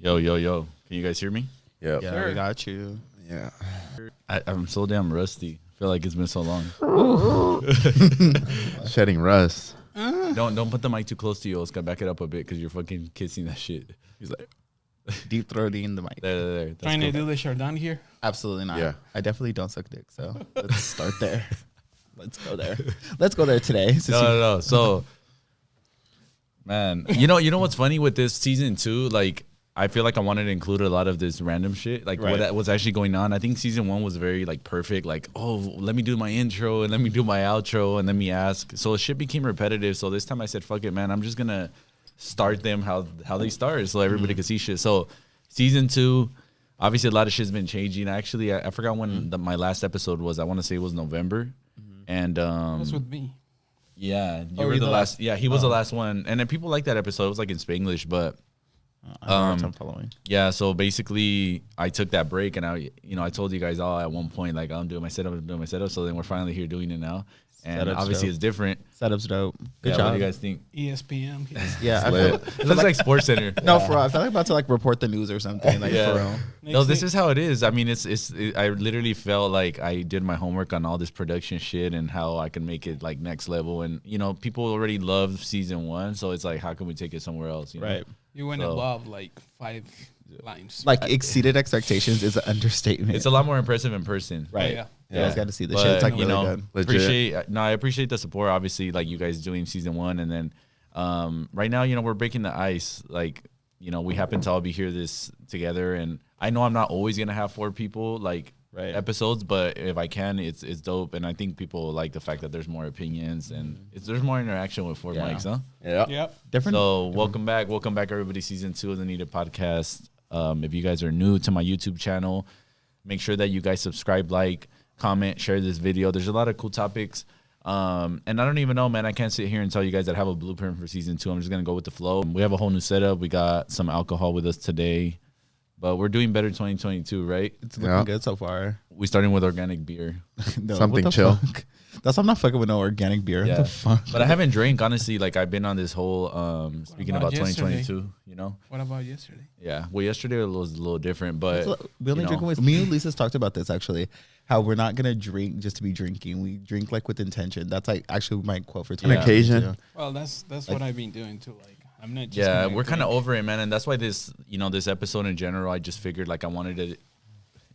Yo, yo, yo. Can you guys hear me? Yep. Yeah, Sure. we got you. Yeah. I'm so damn rusty. I feel like it's been so long. Shedding rust. Don't put the mic too close to you, Oscar. Back it up a bit because you're fucking kissing that shit. He's like deep throating the mic. There. That's Trying to cool. do the Chardonnay here. Absolutely not. Yeah. I definitely don't suck dick. So let's start there. Let's go there. Let's go there today. No. So, man, you know what's funny with this season 2? Like, I feel like I wanted to include a lot of this random shit, like Right. what was actually going on. I think season 1 was very like perfect. Like, oh, let me do my intro and let me do my outro and let me ask. So shit became repetitive. So this time I said, fuck it, man. I'm just gonna start them how they start, so everybody can see shit. So season 2, obviously a lot of shit's been changing. Actually, I forgot when my last episode was. I want to say it was November, and That's with me. yeah, you Oh, were you're the the last. last- Yeah, he was the last one, and then people like that episode. It was like in Spanglish, but I'm following. yeah. So basically, I took that break, and I told you guys all at one point, like I'm doing my setup. So then we're finally here doing it now, and Setup's obviously dope. it's different. Setup's dope. Good Yeah, job. what do you guys think? ESPN. Yeah, I Lit. feel, It looks like Sports Center. no, for real. I feel like I'm about to like report the news or something. Like Yeah. for real. No, this is how it is. I mean, I literally felt like I did my homework on all this production shit and how I can make it like next level. And people already love season 1, so it's like, how can we take it somewhere else? You know? Right. You went So- above like 5 lines. Like exceeded expectations is an understatement. It's a lot more impressive in person. right. Yeah. You guys got to see the But, shit. It's like you really know, good. Legit. I appreciate the support. Obviously, like you guys doing season 1, and then right now, we're breaking the ice. Like, we happen to all be here this together, and I know I'm not always gonna have 4 people like Right. episodes, but if I can, it's dope, and I think people like the fact that there's more opinions and there's more interaction with 4 Yeah. mics, huh? Yeah. Yep. Different. So welcome back, everybody. Season 2 of the Needed Podcast. If you guys are new to my YouTube channel, make sure that you guys subscribe, like, comment, share this video. There's a lot of cool topics. And I don't even know, man. I can't sit here and tell you guys that I have a blueprint for season 2. I'm just gonna go with the flow. We have a whole new setup. We got some alcohol with us today, but we're doing better 2022, right? It's looking Yeah. good so far. We starting with organic beer. No, Something what the chill. fuck? That's why I'm not fucking with no organic beer. Yeah. What the fuck? But I haven't drank, honestly. Like, I've been on this whole speaking about about yesterday? 2022. What about yesterday? Yeah. Well, yesterday was a little different, but We only drink with me and Lisa's talked about this actually. How we're not gonna drink just to be drinking. We drink like with intention. That's like actually my quote for today. An occasion. Well, that's what I've been doing too. Like I'm not. Just yeah, gonna we're kind of drink. over it, man, and that's why this episode in general, I just figured like I wanted to,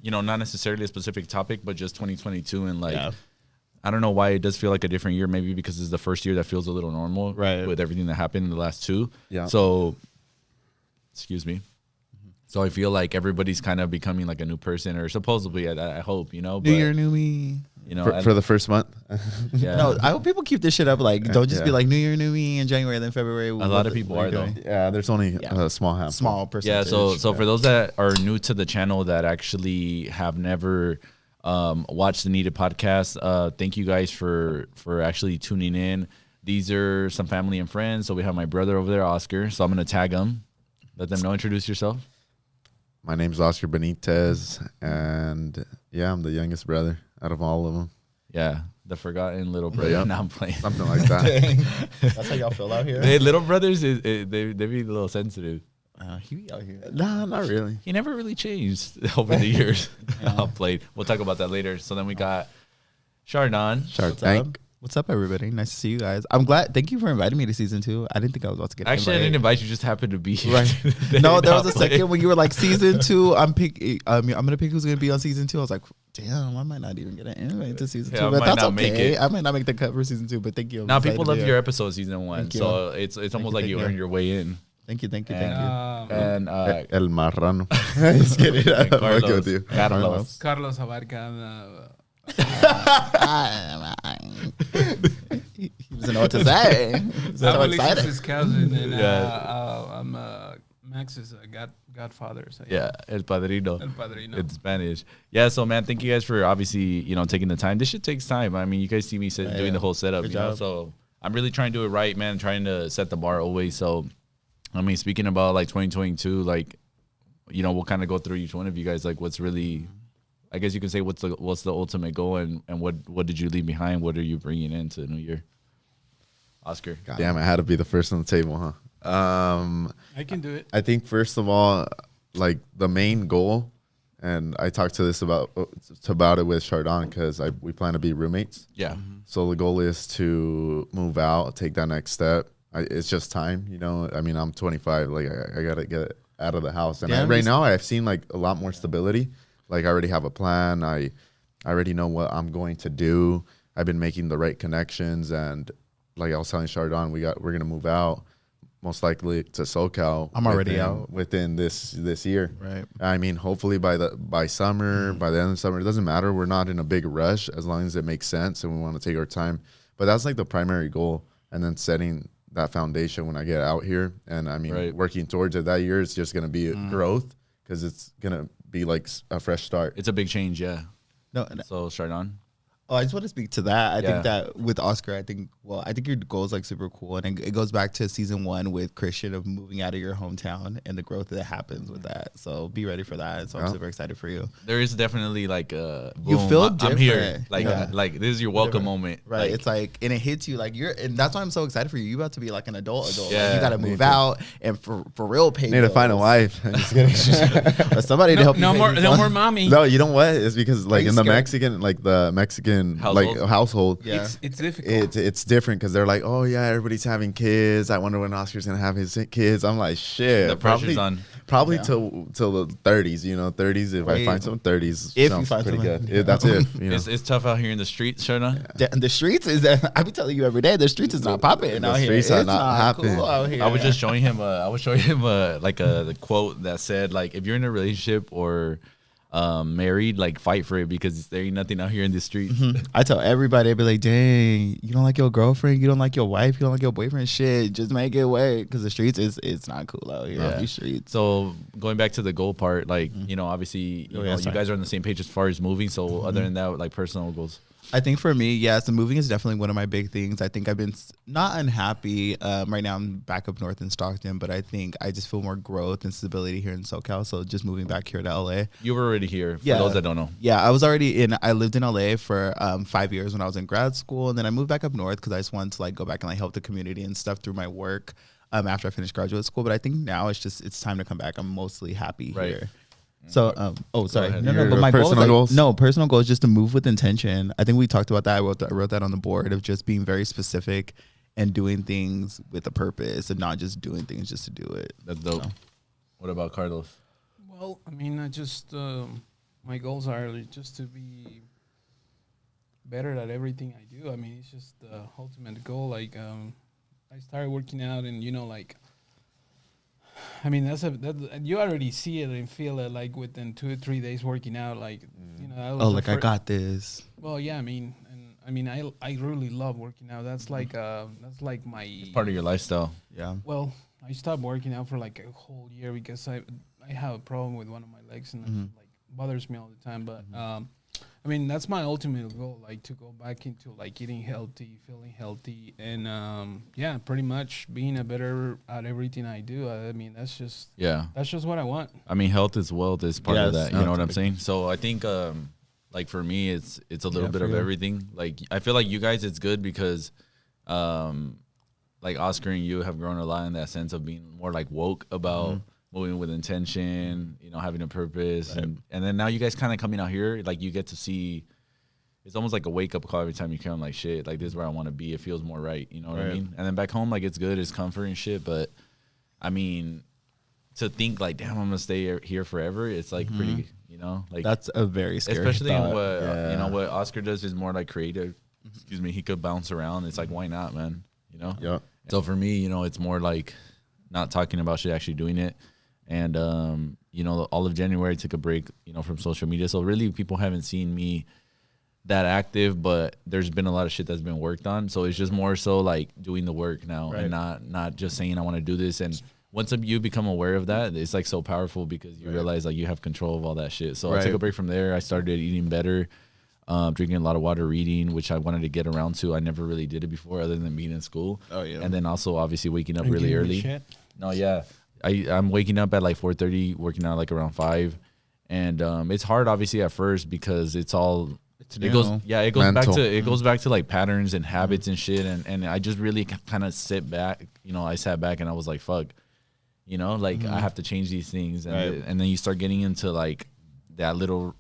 not necessarily a specific topic, but just 2022, and like Yeah. I don't know why it does feel like a different year. Maybe because it's the first year that feels a little normal, Right. with everything that happened in the last 2. Yeah. So, excuse me. So I feel like everybody's kind of becoming like a new person, or supposedly, I hope, New year, new me. For the first month. yeah. No, I hope people keep this shit up. Like, don't just be Yeah. like New Year, new me in January, then February. A lot of people are, though. Yeah, there's only Yeah. a small handful. Small Yeah, percentage. so for those that are new to the channel that actually have never watched the Needed Podcast, thank you guys for actually tuning in. These are some family and friends. So we have my brother over there, Oscar. So I'm gonna tag him. Let them know. Introduce yourself. My name's Oscar Benitez, and yeah, I'm the youngest brother out of all of them. Yeah, the forgotten little brother. Yeah. Now I'm playing. Something like that. That's how y'all feel out here. Hey, little brothers, they be a little sensitive. He be out here. Nah, not really. He never really changed over the years. I'll play. We'll talk about that later. So then we got Chardon. Shark What's Tank. up? What's up, everybody? Nice to see you guys. I'm glad. Thank you for inviting me to season 2. I didn't think I was about to get. Actually, I didn't invite you. Just happened to be here. Right. They No, did there not was a play. second when you were like season 2. I'm gonna pick who's gonna be on season 2. I was like, damn, I might not even get an invite to season Yeah, 2, I but might that's not make okay. it. I might not make the cut for season 2, but thank you. I'm Now excited people to love be your here. episode season 1, Thank you. so it's almost like thank you you. earned your way in. Thank you. And And El Marrano. Just kidding. I'm Carlos. fucking with you. Carlos. Carlos Abarca. he doesn't know what to say. He's so I'm excited. Ulysses' cousin, and Yeah. I'm Max's godfather. So Yeah, El Padrino. El Padrino. In Spanish. Yeah, so man, thank you guys for obviously, taking the time. This shit takes time. I mean, you guys see me doing the whole setup, Good you know. job. So I'm really trying to do it right, man, trying to set the bar always. So I mean, speaking about like 2022, like, we'll kind of go through each one of you guys, like what's really, I guess you can say what's the ultimate goal, and what did you leave behind? What are you bringing into the new year? Oscar. Damn, I had to be the first on the table, huh? I can do it. I think first of all, like the main goal, and I talked about it with Chardon because we plan to be roommates. Yeah. So the goal is to move out, take that next step. It's just time, you know. I mean, I'm 25. Like I gotta get out of the house, and right now I've seen like a lot more stability. Like I already have a plan. I already know what I'm going to do. I've been making the right connections, and like I was telling Chardon, we're gonna move out most likely to SoCal. I'm already out within this year. Right. I mean, hopefully by summer, by the end of summer, it doesn't matter. We're not in a big rush as long as it makes sense and we want to take our time. But that's like the primary goal, and then setting that foundation when I get out here. And I mean, working towards it that year is just gonna be growth because it's gonna be like a fresh start. It's a big change, yeah. No. So Chardon. Oh, I just want to speak to that. I think that with Oscar, I think your goal is like super cool. And it goes back to season 1 with Christian of moving out of your hometown and the growth that happens with that. So be ready for that. So I'm super excited for you. There is definitely like a boom, you feel different. I'm here. Like this is your welcome moment. Right. Like, it's like, and it hits you like and that's why I'm so excited for you. You about to be like an adult. Yeah, like you got to move out and for real pay. Need to find a wife. I'm just kidding. Somebody to help you. No more mommy. No, you know what? It's because like in the Mexican household, yeah, it's difficult. It's different because they're like, oh yeah, everybody's having kids. I wonder when Oscar's gonna have his kids. I'm like, shit. The pressure's on. Probably till the 30s. You know, 30s. If I find some 30s, if sounds you find pretty someone. good. That's it. You know? It's tough out here in the streets, Chardon. The streets is I be telling you every day. The streets is not popping out here. Streets are It's not happening. cool out here. I was just showing him. The quote that said like, if you're in a relationship or married, like fight for it because there ain't nothing out here in the streets. I tell everybody, I'd be like, dang, you don't like your girlfriend, you don't like your wife, you don't like your boyfriend, shit, just make it work because the streets it's not cool out here. Yeah. These streets. So going back to the goal part, like you know, obviously you guys are on the same page as far as moving. So other than that, like personal goals. I think for me, yes, the moving is definitely one of my big things. I think I've been not unhappy. Right now, I'm back up north in Stockton, but I think I just feel more growth and stability here in SoCal. So just moving back here to LA. You were already here. For those that don't know. Yeah, I was already I lived in LA for 5 years when I was in grad school, and then I moved back up north because I just wanted to like go back and like help the community and stuff through my work after I finished graduate school. But I think now it's time to come back. I'm mostly happy here. So, sorry. No, but my personal goal is just to move with intention. I think we talked about that. I wrote that on the board of just being very specific and doing things with a purpose and not just doing things just to do it. That's dope. So. What about Carlos? Well, I mean, I just, my goals are just to be better at everything I do. I mean, it's just the ultimate goal. Like, I started working out and, you know, like, I mean, that you already see it and feel it like within 2 or 3 days working out. Like, you know, that was I got this. Well, yeah, I mean, I really love working out. That's like my it's part of your lifestyle. Yeah. Well, I stopped working out for like a whole year because I have a problem with one of my legs and it like bothers me all the time. But I mean, that's my ultimate goal, like to go back into like eating healthy, feeling healthy, and yeah, pretty much being better at everything I do. I mean, that's just what I want. I mean, health is wealth is part of that. You know what I'm saying? So I think like for me, it's a little bit of everything. Like I feel like you guys, it's good because like Oscar and you have grown a lot in that sense of being more like woke about moving with intention, you know, having a purpose. Right. And then now you guys kind of coming out here, like you get to see, it's almost like a wake up call every time you come, like shit, like this is where I want to be. It feels more right. You know what I mean? And then back home, like it's good, it's comfort and shit. But I mean, to think like, damn, I'm going to stay here forever. It's like pretty, you know, like that's a very scary especially thought. What, you know, what Oscar does is more like creative. Excuse me. He could bounce around. It's like, why not, man? You know? Yeah. So for me, you know, it's more like not talking about shit, actually doing it. And, you know, all of January I took a break, you know, from social media. So really people haven't seen me that active, but there's been a lot of shit that's been worked on. So it's just more so like doing the work now and not just saying I want to do this. And once you become aware of that, it's like so powerful because you realize like you have control of all that shit. So I took a break from there. I started eating better, drinking a lot of water, reading, which I wanted to get around to. I never really did it before other than being in school. Oh, yeah. And then also obviously waking up really early. No, yeah. I'm waking up at like 4:30, working out like around 5. And it's hard obviously at first because it goes back to like patterns and habits and shit. And I just really kind of sit back, you know, I sat back and I was like, fuck, you know, like I have to change these things, and and then you start getting into like that little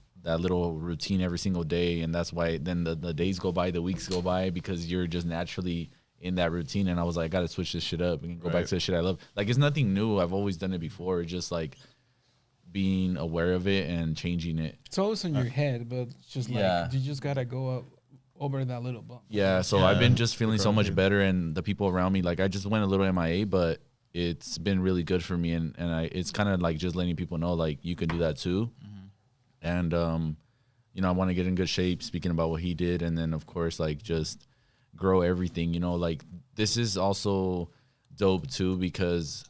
routine every single day, and that's why then the days go by, the weeks go by, because you're just naturally in that routine. And I was like, I gotta switch this shit up and go back to the shit I love. Like, it's nothing new. I've always done it before. It's just like being aware of it and changing it. It's always in your head, but it's just like you just gotta go up over that little bump. Yeah, so I've been just feeling so much better, and the people around me, like I just went a little MIA, but it's been really good for me, and it's kind of like just letting people know like you can do that too. And you know, I want to get in good shape, speaking about what he did, and then of course like just grow everything, you know. Like this is also dope too, because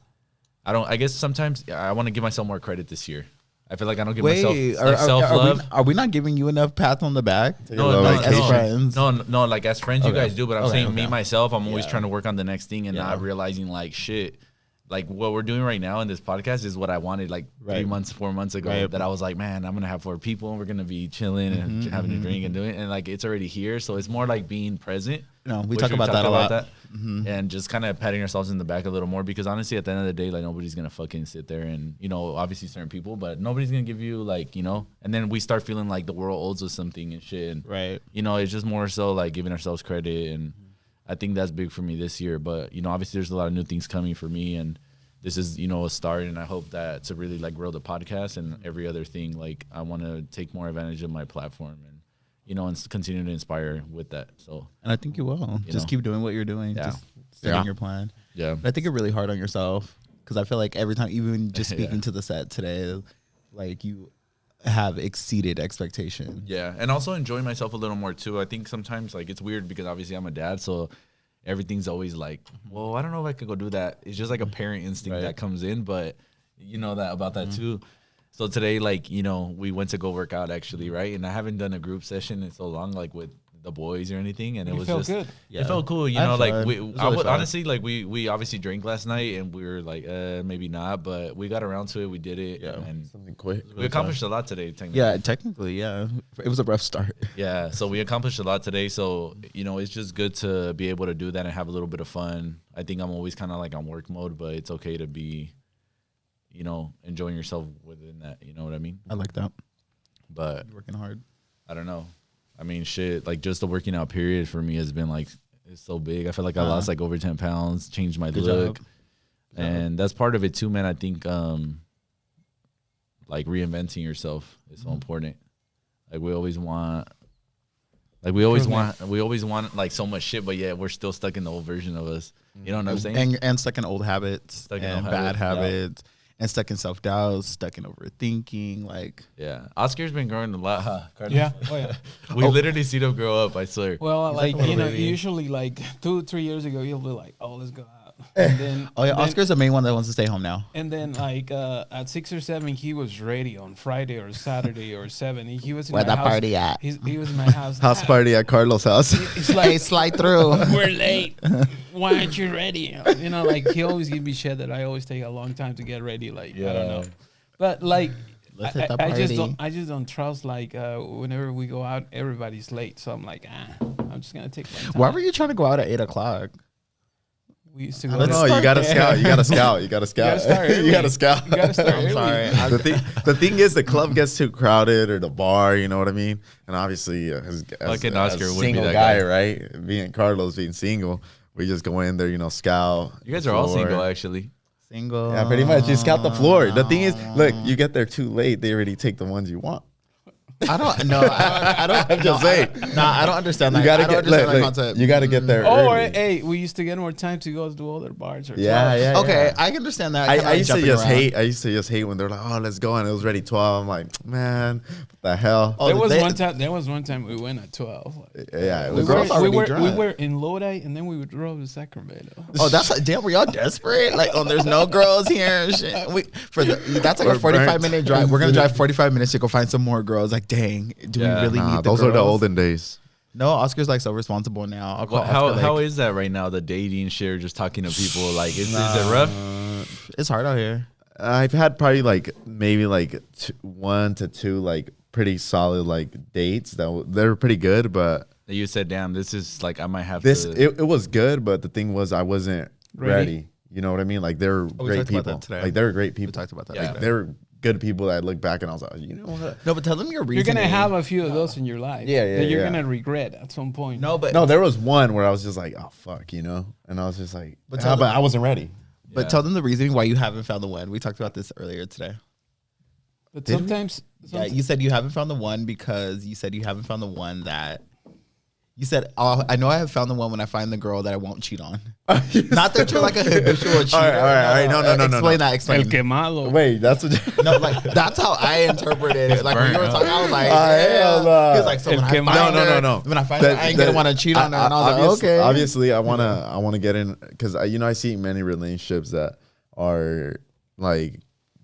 I guess sometimes I want to give myself more credit this year. I feel like I don't give myself like self-love. Are we not giving you enough pats on the back? No, like as friends. No, like as friends you guys do, but I'm saying me myself, I'm always trying to work on the next thing and not realizing like shit. Like what we're doing right now in this podcast is what I wanted like 3 months, 4 months ago. That I was like, man, I'm gonna have 4 people and we're gonna be chilling and having a drink and doing it, and like it's already here. So it's more like being present. No, we talk about that a lot. And just kind of patting ourselves in the back a little more, because honestly, at the end of the day, like nobody's gonna fucking sit there and, you know, obviously certain people, but nobody's gonna give you like, you know. And then we start feeling like the world owes us something and shit. And, you know, it's just more so like giving ourselves credit, and I think that's big for me this year. But you know, obviously, there's a lot of new things coming for me, and this is, you know, a start, and I hope that to really like grow the podcast and every other thing. Like I want to take more advantage of my platform and, you know, and continue to inspire with that. So, and I think you will. Just keep doing what you're doing. Just stay on your plan. Yeah. But I think you're really hard on yourself, because I feel like every time, even just speaking to the set today, like you have exceeded expectation. Yeah. And also enjoying myself a little more too. I think sometimes like it's weird because obviously I'm a dad, so everything's always like, well, I don't know if I could go do that. It's just like a parent instinct that comes in, but you know that about that too. So today, like, you know, we went to go work out actually, right? And I haven't done a group session in so long, like with the boys or anything, and it was just good. It felt cool, you know. Like honestly, like we obviously drank last night, and we were like, maybe not, but we got around to it. We did it, and something quick. We accomplished a lot today. Technically, it was a rough start. Yeah, so we accomplished a lot today. So you know, it's just good to be able to do that and have a little bit of fun. I think I'm always kind of like on work mode, but it's okay to be, you know, enjoying yourself within that. You know what I mean? I like that. But you're working hard. I don't know. I mean, shit, like just the working out period for me has been like, it's so big. I feel like I lost like over 10 pounds, changed my look. And that's part of it too, man. I think like reinventing yourself is so important. Like we always want like so much shit, but yet we're still stuck in the old version of us. You know what I'm saying? And stuck in old habits, bad habits. And stuck in self-doubt, stuck in overthinking, like... Yeah. Oscar's been growing a lot, huh, Carlos? Yeah. Oh, yeah. We literally see him grow up, I swear. Well, like, you know, usually like 2-3 years ago, he'll be like, oh, let's go out. And then, Oscar's the main one that wants to stay home now. And then like at 6 or 7, he was ready on Friday or Saturday or 7. He was in Where my the house. Party at? He was in my house. House party at Carlos' house. It's like, hey, slide through. We're late. Why aren't you ready? You know, like he always give me shit that I always take a long time to get ready. Like, I don't know. But like, I just don't trust like whenever we go out, everybody's late. So I'm like, I'm just gonna take my time. Why were you trying to go out at 8 o'clock? We used to go. No, you gotta scout. You gotta scout. You gotta scout. You gotta scout. You gotta start I'm sorry. The thing is, the club gets too crowded, or the bar. You know what I mean? And obviously, as Oscar would single be that guy, guy, right? Being Carlos, being single, we just go in there, you know, scout. You guys are all single, actually. Single. Yeah, pretty much. You scout the floor. The thing is, look, you get there too late. They already take the ones you want. I don't know. I don't. I'm just saying. I don't understand that. You gotta I don't understand that concept. You gotta get there. Oh, early. hey, we used to get more time to go to other bars. Or Yeah. Okay, I can understand that. I used to just hate. I used to just hate when they're like, "Oh, let's go," and it was ready 12. I'm like, man, what the hell? Oh, There was one time we went at 12. Like, yeah, the girls already we drunk. were in Lodi, and then we would drove to Sacramento. Oh, that's like, damn. Were y'all desperate? Like, oh, there's no girls here. Shit. That's like a 45-minute drive. We're gonna drive 45 minutes to go find some more girls. Like, dang, do we really need the those girls? are the olden days. No, Oscar's like so responsible now. I'll call how is that right now? The dating shit, or just talking to people. Like, is it rough? It's hard out here. I've had probably like maybe like 1 to 2 like pretty solid like dates that they're pretty good, but you said, "Damn, this is like I might have this." to. It was good, but the thing was I wasn't ready. You know what I mean? Like they're we great talked about people. that today. Like they're great We people. talked about that. Yeah. today. They're good people that I look back and I was like, you know what? No, but tell them your You're reason. gonna have a few of those in your life. Yeah, that you're yeah. gonna regret at some point. No, but No, there was one where I was just like, oh fuck, you know, and I was just like, But but tell I wasn't ready. But Yeah. tell them the reasoning why you haven't found the one. We talked about this earlier today. But Did we? sometimes, Yeah, you said you haven't found the one because you said you haven't found the one that you said, oh, I know I have found the one when I find the girl that I won't cheat on. Not that you're like a habitual cheater. All right. No. Explain that. el Explain. que malo. Wait, that's what. No, like that's how I interpreted it. Like when you were talking, I was like, hell no. He was like, so when El I que find malo. her, No. When I find her, I ain't gonna want to cheat on her. And I was like, okay. Obviously, I wanna get in because I see many relationships that are like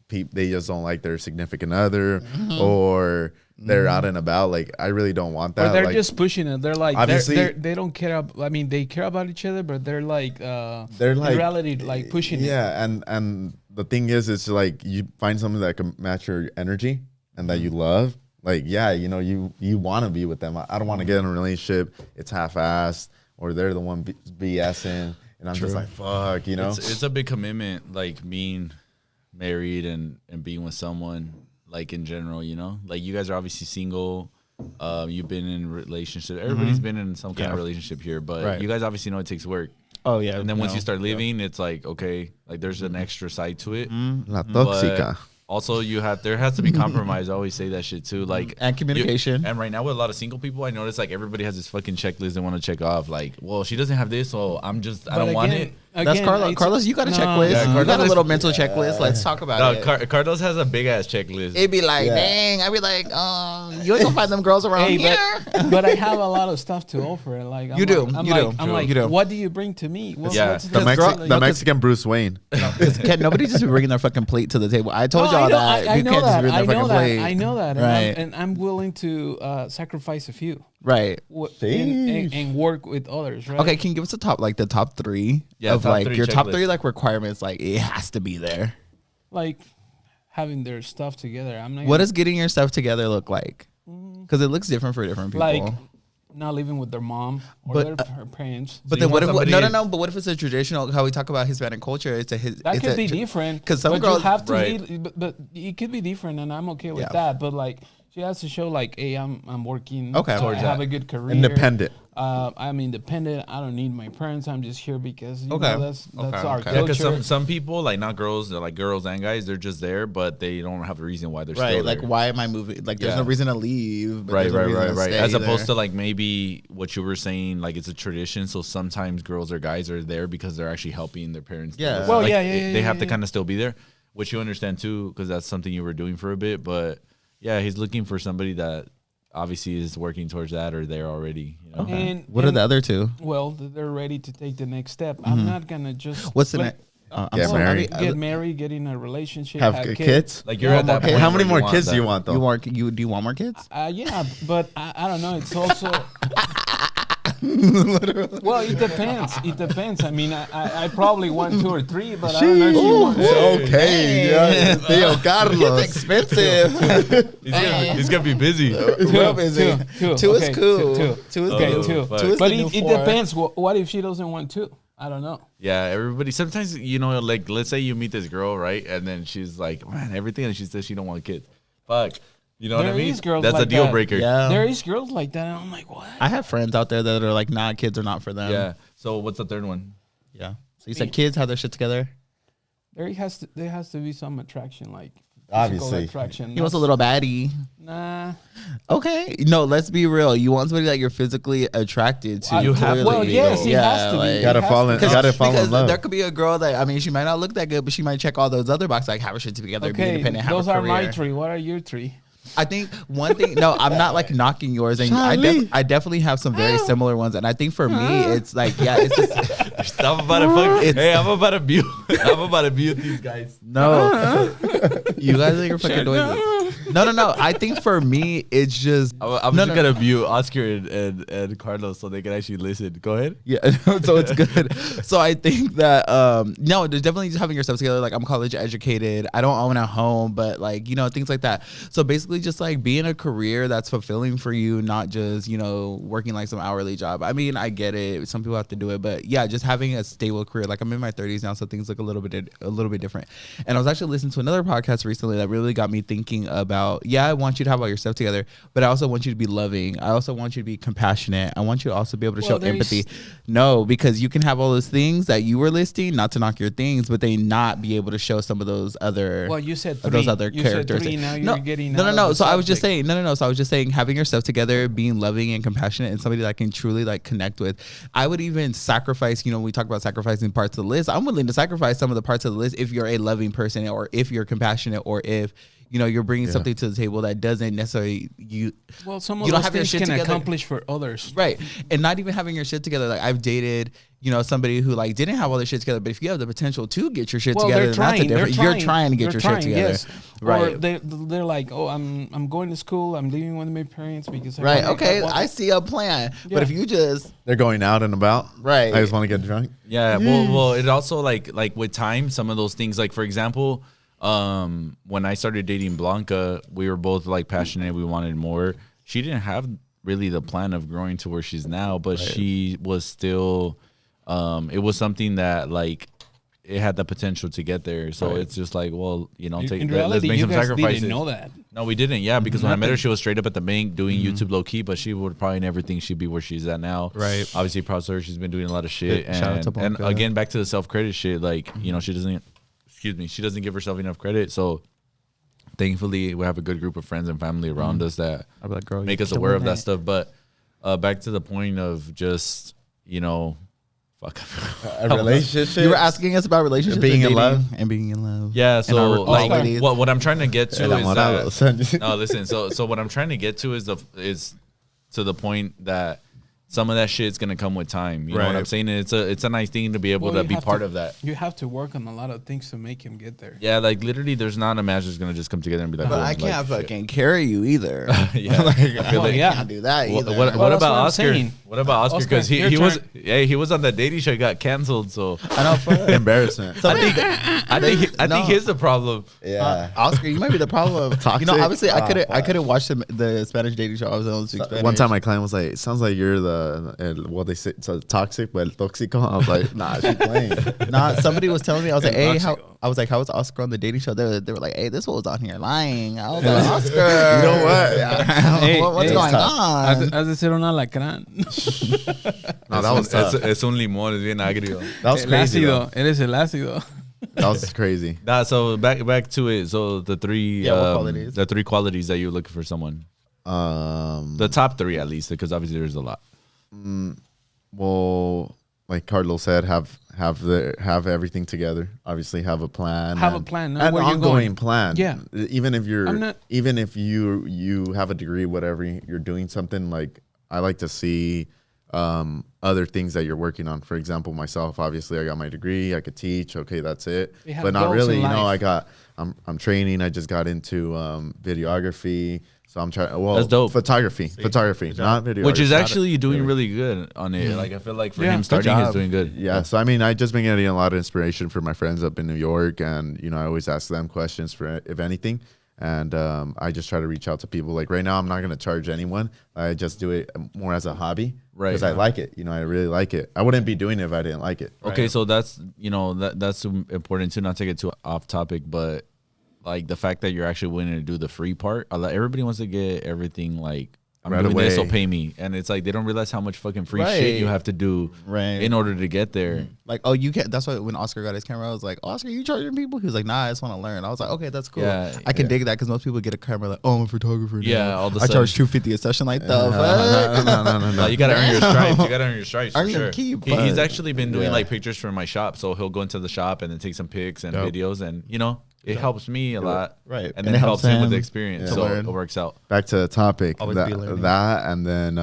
they just don't like their significant other or they're out and about. Like I really don't want that. Or they're like, just pushing it. They're like, Obviously- they don't care. I mean, they care about each other, but they're like, they're in like reality, like pushing it. Yeah, and the thing is, it's like you find something that can match your energy and that you love. Like, yeah, you know, you want to be with them. I don't want to get in a relationship. It's half-assed, or they're the one BSing, and I'm just like, fuck, you know. It's a big commitment, like being married and being with someone, like in general, you know. Like you guys are obviously single. You've been in a relationship. Everybody's been in some kind of relationship here, but you guys obviously know it takes work. Oh yeah. And then once you start living, it's like, okay, like there's an extra side to it. La But tóxica. also, there has to be compromise. I always say that shit too. Like And communication. and right now with a lot of single people, I notice like everybody has this fucking checklist they want to check off. Like, well, she doesn't have this, so I don't want it. That's Carlos. Carlos, you got a checklist. Yeah, You got a Carlos- little mental checklist. Let's talk about it. Carlos has a big ass checklist. It'd be like, dang. I'd be like, you ain't gonna find them girls around Hey, here. but I have a lot of stuff to offer. Like You do. I'm You like, do. I'm like, You do. what do you bring to me? Yeah. What's The girl- Mexican Bruce Wayne. Because can't nobody just be bringing their fucking plate to the table. I told y'all that. I You know can't just that. bring I their know fucking that. plate. I know that. Right. And I'm willing to sacrifice a few Right. and work with others. Right. Okay, can you give us the top three Yeah, of top like three your top checklist. three like requirements? Like it has to be there. Like having their stuff together. I'm not. What does getting your stuff together look like? Because it looks different for different people. like not living with their mom or But, her parents? but So then you what if want no somebody- But what if it's a traditional? How we talk about Hispanic culture? It's a That could be different. 'cause some but girls- you have to Right. be, but it could be different, and I'm okay with Yeah. that. But like, she has to show like, hey, I'm working. Okay. I Towards have that. a good career. Independent. I'm independent. I don't need my parents. I'm just here because you Okay. know, that's Okay, our okay. Yeah, culture. because some people, like not girls, they're like girls and guys, they're just there, but they don't have a reason why they're right. still Like there. why am I moving? Like there's Yeah. no reason to leave. But Right. there's no reason to stay As opposed there. to like maybe what you were saying, like it's a tradition. So sometimes girls or guys are there because they're actually helping their parents. Yeah. Well, Like, yeah, they have to yeah. kind of still be there, which you understand too, because that's something you were doing for a bit. But yeah, he's looking for somebody that obviously is working towards that or there already. You know? And What are and, the other two? Well, they're ready to take the next step. I'm not gonna just What's the wait- next? Get married. Get married, get in a relationship, Have kids. Like you're at that point. How many where more kids do you that. want though? Do you want more kids? Yeah, but I don't know. It's also well, it depends. It depends. I mean, I probably want 2 or 3, but I don't know if you want. Okay, yeah. Theo It's Carlos. expensive. He's gonna be busy. Real busy. Two. Two is Okay, cool. two. Two is Okay, good. two. fuck. Two is But the new it four. depends. What if she doesn't want 2? I don't know. Yeah, everybody. Sometimes you know, like let's say you meet this girl, right, and then she's like, man, everything, and she says she don't want kids. Fuck, you know what I There mean? is girls That's a like deal that. breaker. Yeah. There is girls like that, and I'm like, what? I have friends out there that are like, nah, kids are not for them. Yeah. So what's the third one? Yeah. So you said kids have their shit together. There has to be some attraction, like physical Obviously. attraction. He wants a little baddie. Nah. Okay. No, let's be real. You want somebody that you're physically attracted to. You have to Well, be, yes, though. it has to be. like- It Gotta has fall to in. be. Gotta fall because in love. there could be a girl that, I mean, she might not look that good, but she might check all those other boxes, like have her shit together, be Okay, independent, have those a are career. my 3. What are your 3? I think one thing. No, I'm not like knocking yours, and I definitely have some very similar ones. And I think for me, it's like, yeah, it's just I'm about to fuck. Hey, I'm about to mute these guys. no. You guys are your fucking noisy. No. I think for me, it's just. I'm just gonna mute Oscar and Carlos so they can actually listen. Go ahead. Yeah, so it's good. So I think that no, there's definitely just having yourself together. Like I'm college educated. I don't own a home, but like things like that. So basically, just like being a career that's fulfilling for you, not just working like some hourly job. I mean, I get it. Some people have to do it, but yeah, just having a stable career. Like I'm in my 30s now, so things look a little bit different. And I was actually listening to another podcast recently that really got me thinking about. Yeah, I want you to have all your stuff together, but I also want you to be loving. I also want you to be compassionate. I want you to also be able to show empathy. No, because you can have all those things that you were listing, not to knock your things, but they not be able to show some of those other. Well, you said 3. Those other characters. Said 3, now you're getting no. So I was just saying So I was just saying having your stuff together, being loving and compassionate, and somebody that I can truly like connect with. I would even sacrifice. We talk about sacrificing parts of the list. I'm willing to sacrifice some of the parts of the list if you're a loving person, or if you're compassionate, or if you're bringing something to the table that doesn't necessarily some of those things can accomplish for others, right? And not even having your shit together. Like I've dated, somebody who like didn't have all their shit together, but if you have the potential to get your shit together, then that's a different. You're trying to get your shit together, yes. Right? Or they're like, oh, I'm going to school. I'm living with my parents because right. Okay, I see a plan, but if you just they're going out and about, right? I just want to get drunk. Yeah. Well, it also like with time, some of those things, like for example. When I started dating Blanca, we were both like passionate. We wanted more. She didn't have really the plan of growing to where she's now, but she was still, it was something that like it had the potential to get there. So it's just like, well, let's make some sacrifices. Didn't know that. No, we didn't. Yeah, because when I met her, she was straight up at the bank doing YouTube low key, but she would probably never think she'd be where she's at now. Right. Obviously, proud to her. She's been doing a lot of shit. Shout out to And Blanca. again, back to the self-credit shit. Like, she doesn't give herself enough credit. So thankfully we have a good group of friends and family around us that make us aware of that stuff. But back to the point of just, a relationship. You were asking us about relationships, being in love, and being in love. Yeah. So like what I'm trying to get to is that, no, listen. So what I'm trying to get to is to the point that some of that shit is gonna come with time. You know what I'm saying? And it's a nice thing to be able to be part of that. You have to work on a lot of things to make him get there. Yeah, like literally, there's not a match that's gonna just come together and be like. But I can't fucking carry you either. Yeah, I can't do that either. What about Oscar? What about Oscar? Because he was on that dating show, he got canceled. So I know, embarrassment. I think here's the problem. Yeah, Oscar, you might be the problem. Toxic. Obviously, I couldn't watch the Spanish dating show. I was on Spanish. One time, my client was like, "It sounds like you're the what they say, so toxic, but tóxico." I was like, "Nah, she's playing." Nah, somebody was telling me. I was like, "Hey, how?" I was like, "How was Oscar on the dating show?" They were like, "Hey, this was on here lying." I was like, "Oscar, you know what? Yeah. What's going on?" Has de ser un alacrán. No, that was tough. Es un limón, es bien agrio. That was crazy. Eres el ácido. That was crazy. So back to it. So the three qualities? the 3 qualities that you're looking for someone. The top 3 at least, because obviously there's a lot. Well, like Carlos said, have everything together. Obviously, have a plan. Have a plan. An ongoing plan. Yeah. Even if you have a degree, whatever you're doing something, like I like to see other things that you're working on. For example, myself, obviously, I got my degree. I could teach. Okay, that's it. But not really. I'm training. I just got into videography. So I'm trying. Well, that's dope. Photography, not video. Which is actually doing really good on it. Like I feel like for him starting is doing good. Yeah. So I mean, I just been getting a lot of inspiration from my friends up in New York, and I always ask them questions for if anything, and I just try to reach out to people. Like right now, I'm not gonna charge anyone. I just do it more as a hobby, right? Because I like it. I really like it. I wouldn't be doing it if I didn't like it. Okay, so that's that's important too. Not to get too off topic, but. Like the fact that you're actually willing to do the free part. Everybody wants to get everything like I'm right doing away. this, so pay me. And it's like they don't realize how much fucking free shit you have to do in order to get there. Like, oh, you can't. That's why when Oscar got his camera, I was like, Oscar, you charging people? He was like, nah, I just want to learn. I was like, okay, that's cool. Yeah, I can dig that because most people get a camera like, oh, I'm a photographer. Yeah, all the I charge $250 a session. Like the fuck? No, you gotta earn your stripes. You gotta earn your stripes. Earn for your sure. keep, He's actually been doing like pictures for my shop, so he'll go into the shop and then take some pics and videos, and it helps me a lot, right? And then it helps him with the experience, so learn. it works out. Back to the topic, Always be learning. that, and then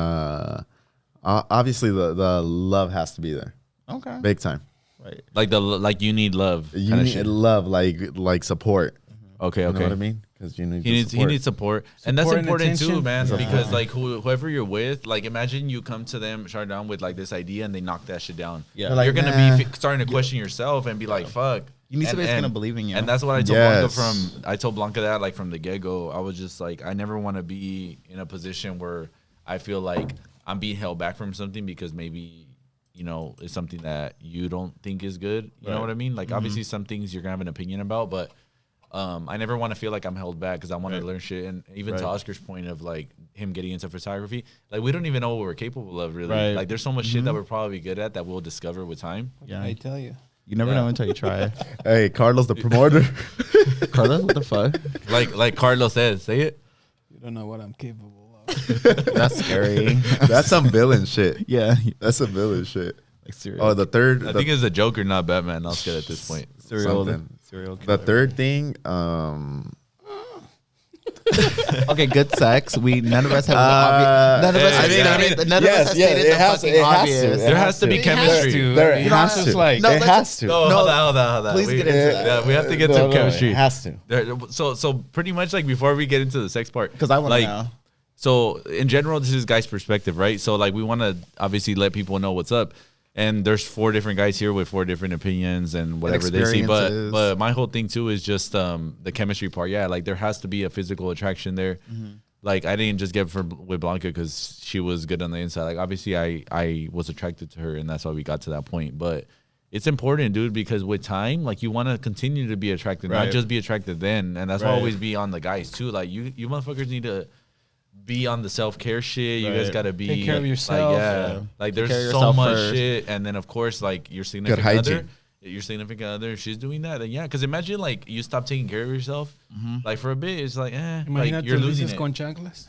obviously the love has to be there, Okay, big time. Right, Like you need love. You need love, like support. Okay, You know what I mean? because you need he needs support. And that's Support and important too, attention. man, Yeah. because like whoever you're with, like imagine you come to them, start down with like this idea, and they knock that shit down. Yeah. They're like, You're gonna nah. be starting to question yourself and be like, "Fuck." You need somebody that's And- gonna believe in you. And that's what I told Yes. Blanca I told Blanca that like from the get go. I was just like, I never want to be in a position where I feel like I'm being held back from something because maybe, you know, it's something that you don't think is good. You know what I mean? Like obviously some things you're gonna have an opinion about, but I never want to feel like I'm held back because I want to learn shit. And even to Oscar's point of like him getting into photography, like we don't even know what we're capable of really. Right. Like there's so much shit that we're probably good at that we'll discover with time. Yeah. I tell you. You never know until you try. Hey, Carlos, the promoter. Carlos, what the fuck? Like Carlos says, say it. You don't know what I'm capable of. That's scary. That's some villain shit. Yeah. That's some villain shit. Like serial. Oh, the third. I the, think it's a Joker, not Batman. I'll get at this point. serial something. killer. the third thing. Okay, good sex. None of us have. none of us have stated. None of us have stated the fucking obvious. There has to be It has chemistry. to. There I mean, has it's to. like No, It has to. No, hold on. Please get into that. Yeah, we have to get some chemistry. It has to. So pretty much like before we get into the sex part, Because I want to like, know. So in general, this is guys' perspective, right? So like we want to obviously let people know what's up. And there's 4 different guys here with 4 different opinions and whatever they see. experiences. But my whole thing too is just the chemistry part. Yeah, like there has to be a physical attraction there. Like I didn't just get with Blanca because she was good on the inside. Like obviously I was attracted to her and that's why we got to that point. But it's important, dude, because with time, like you want to continue to be attracted, not just be attracted then. And that's why I always be on the guys too. Like you motherfuckers need to be on the self-care shit. You guys got to be Take care of yourself. Like Take care of there's so yourself much first. shit. And then of course, like your significant other, if she's doing that, then yeah. Because imagine like you stop taking care of yourself, like for a bit, it's like, like you're losing it. con chanclas.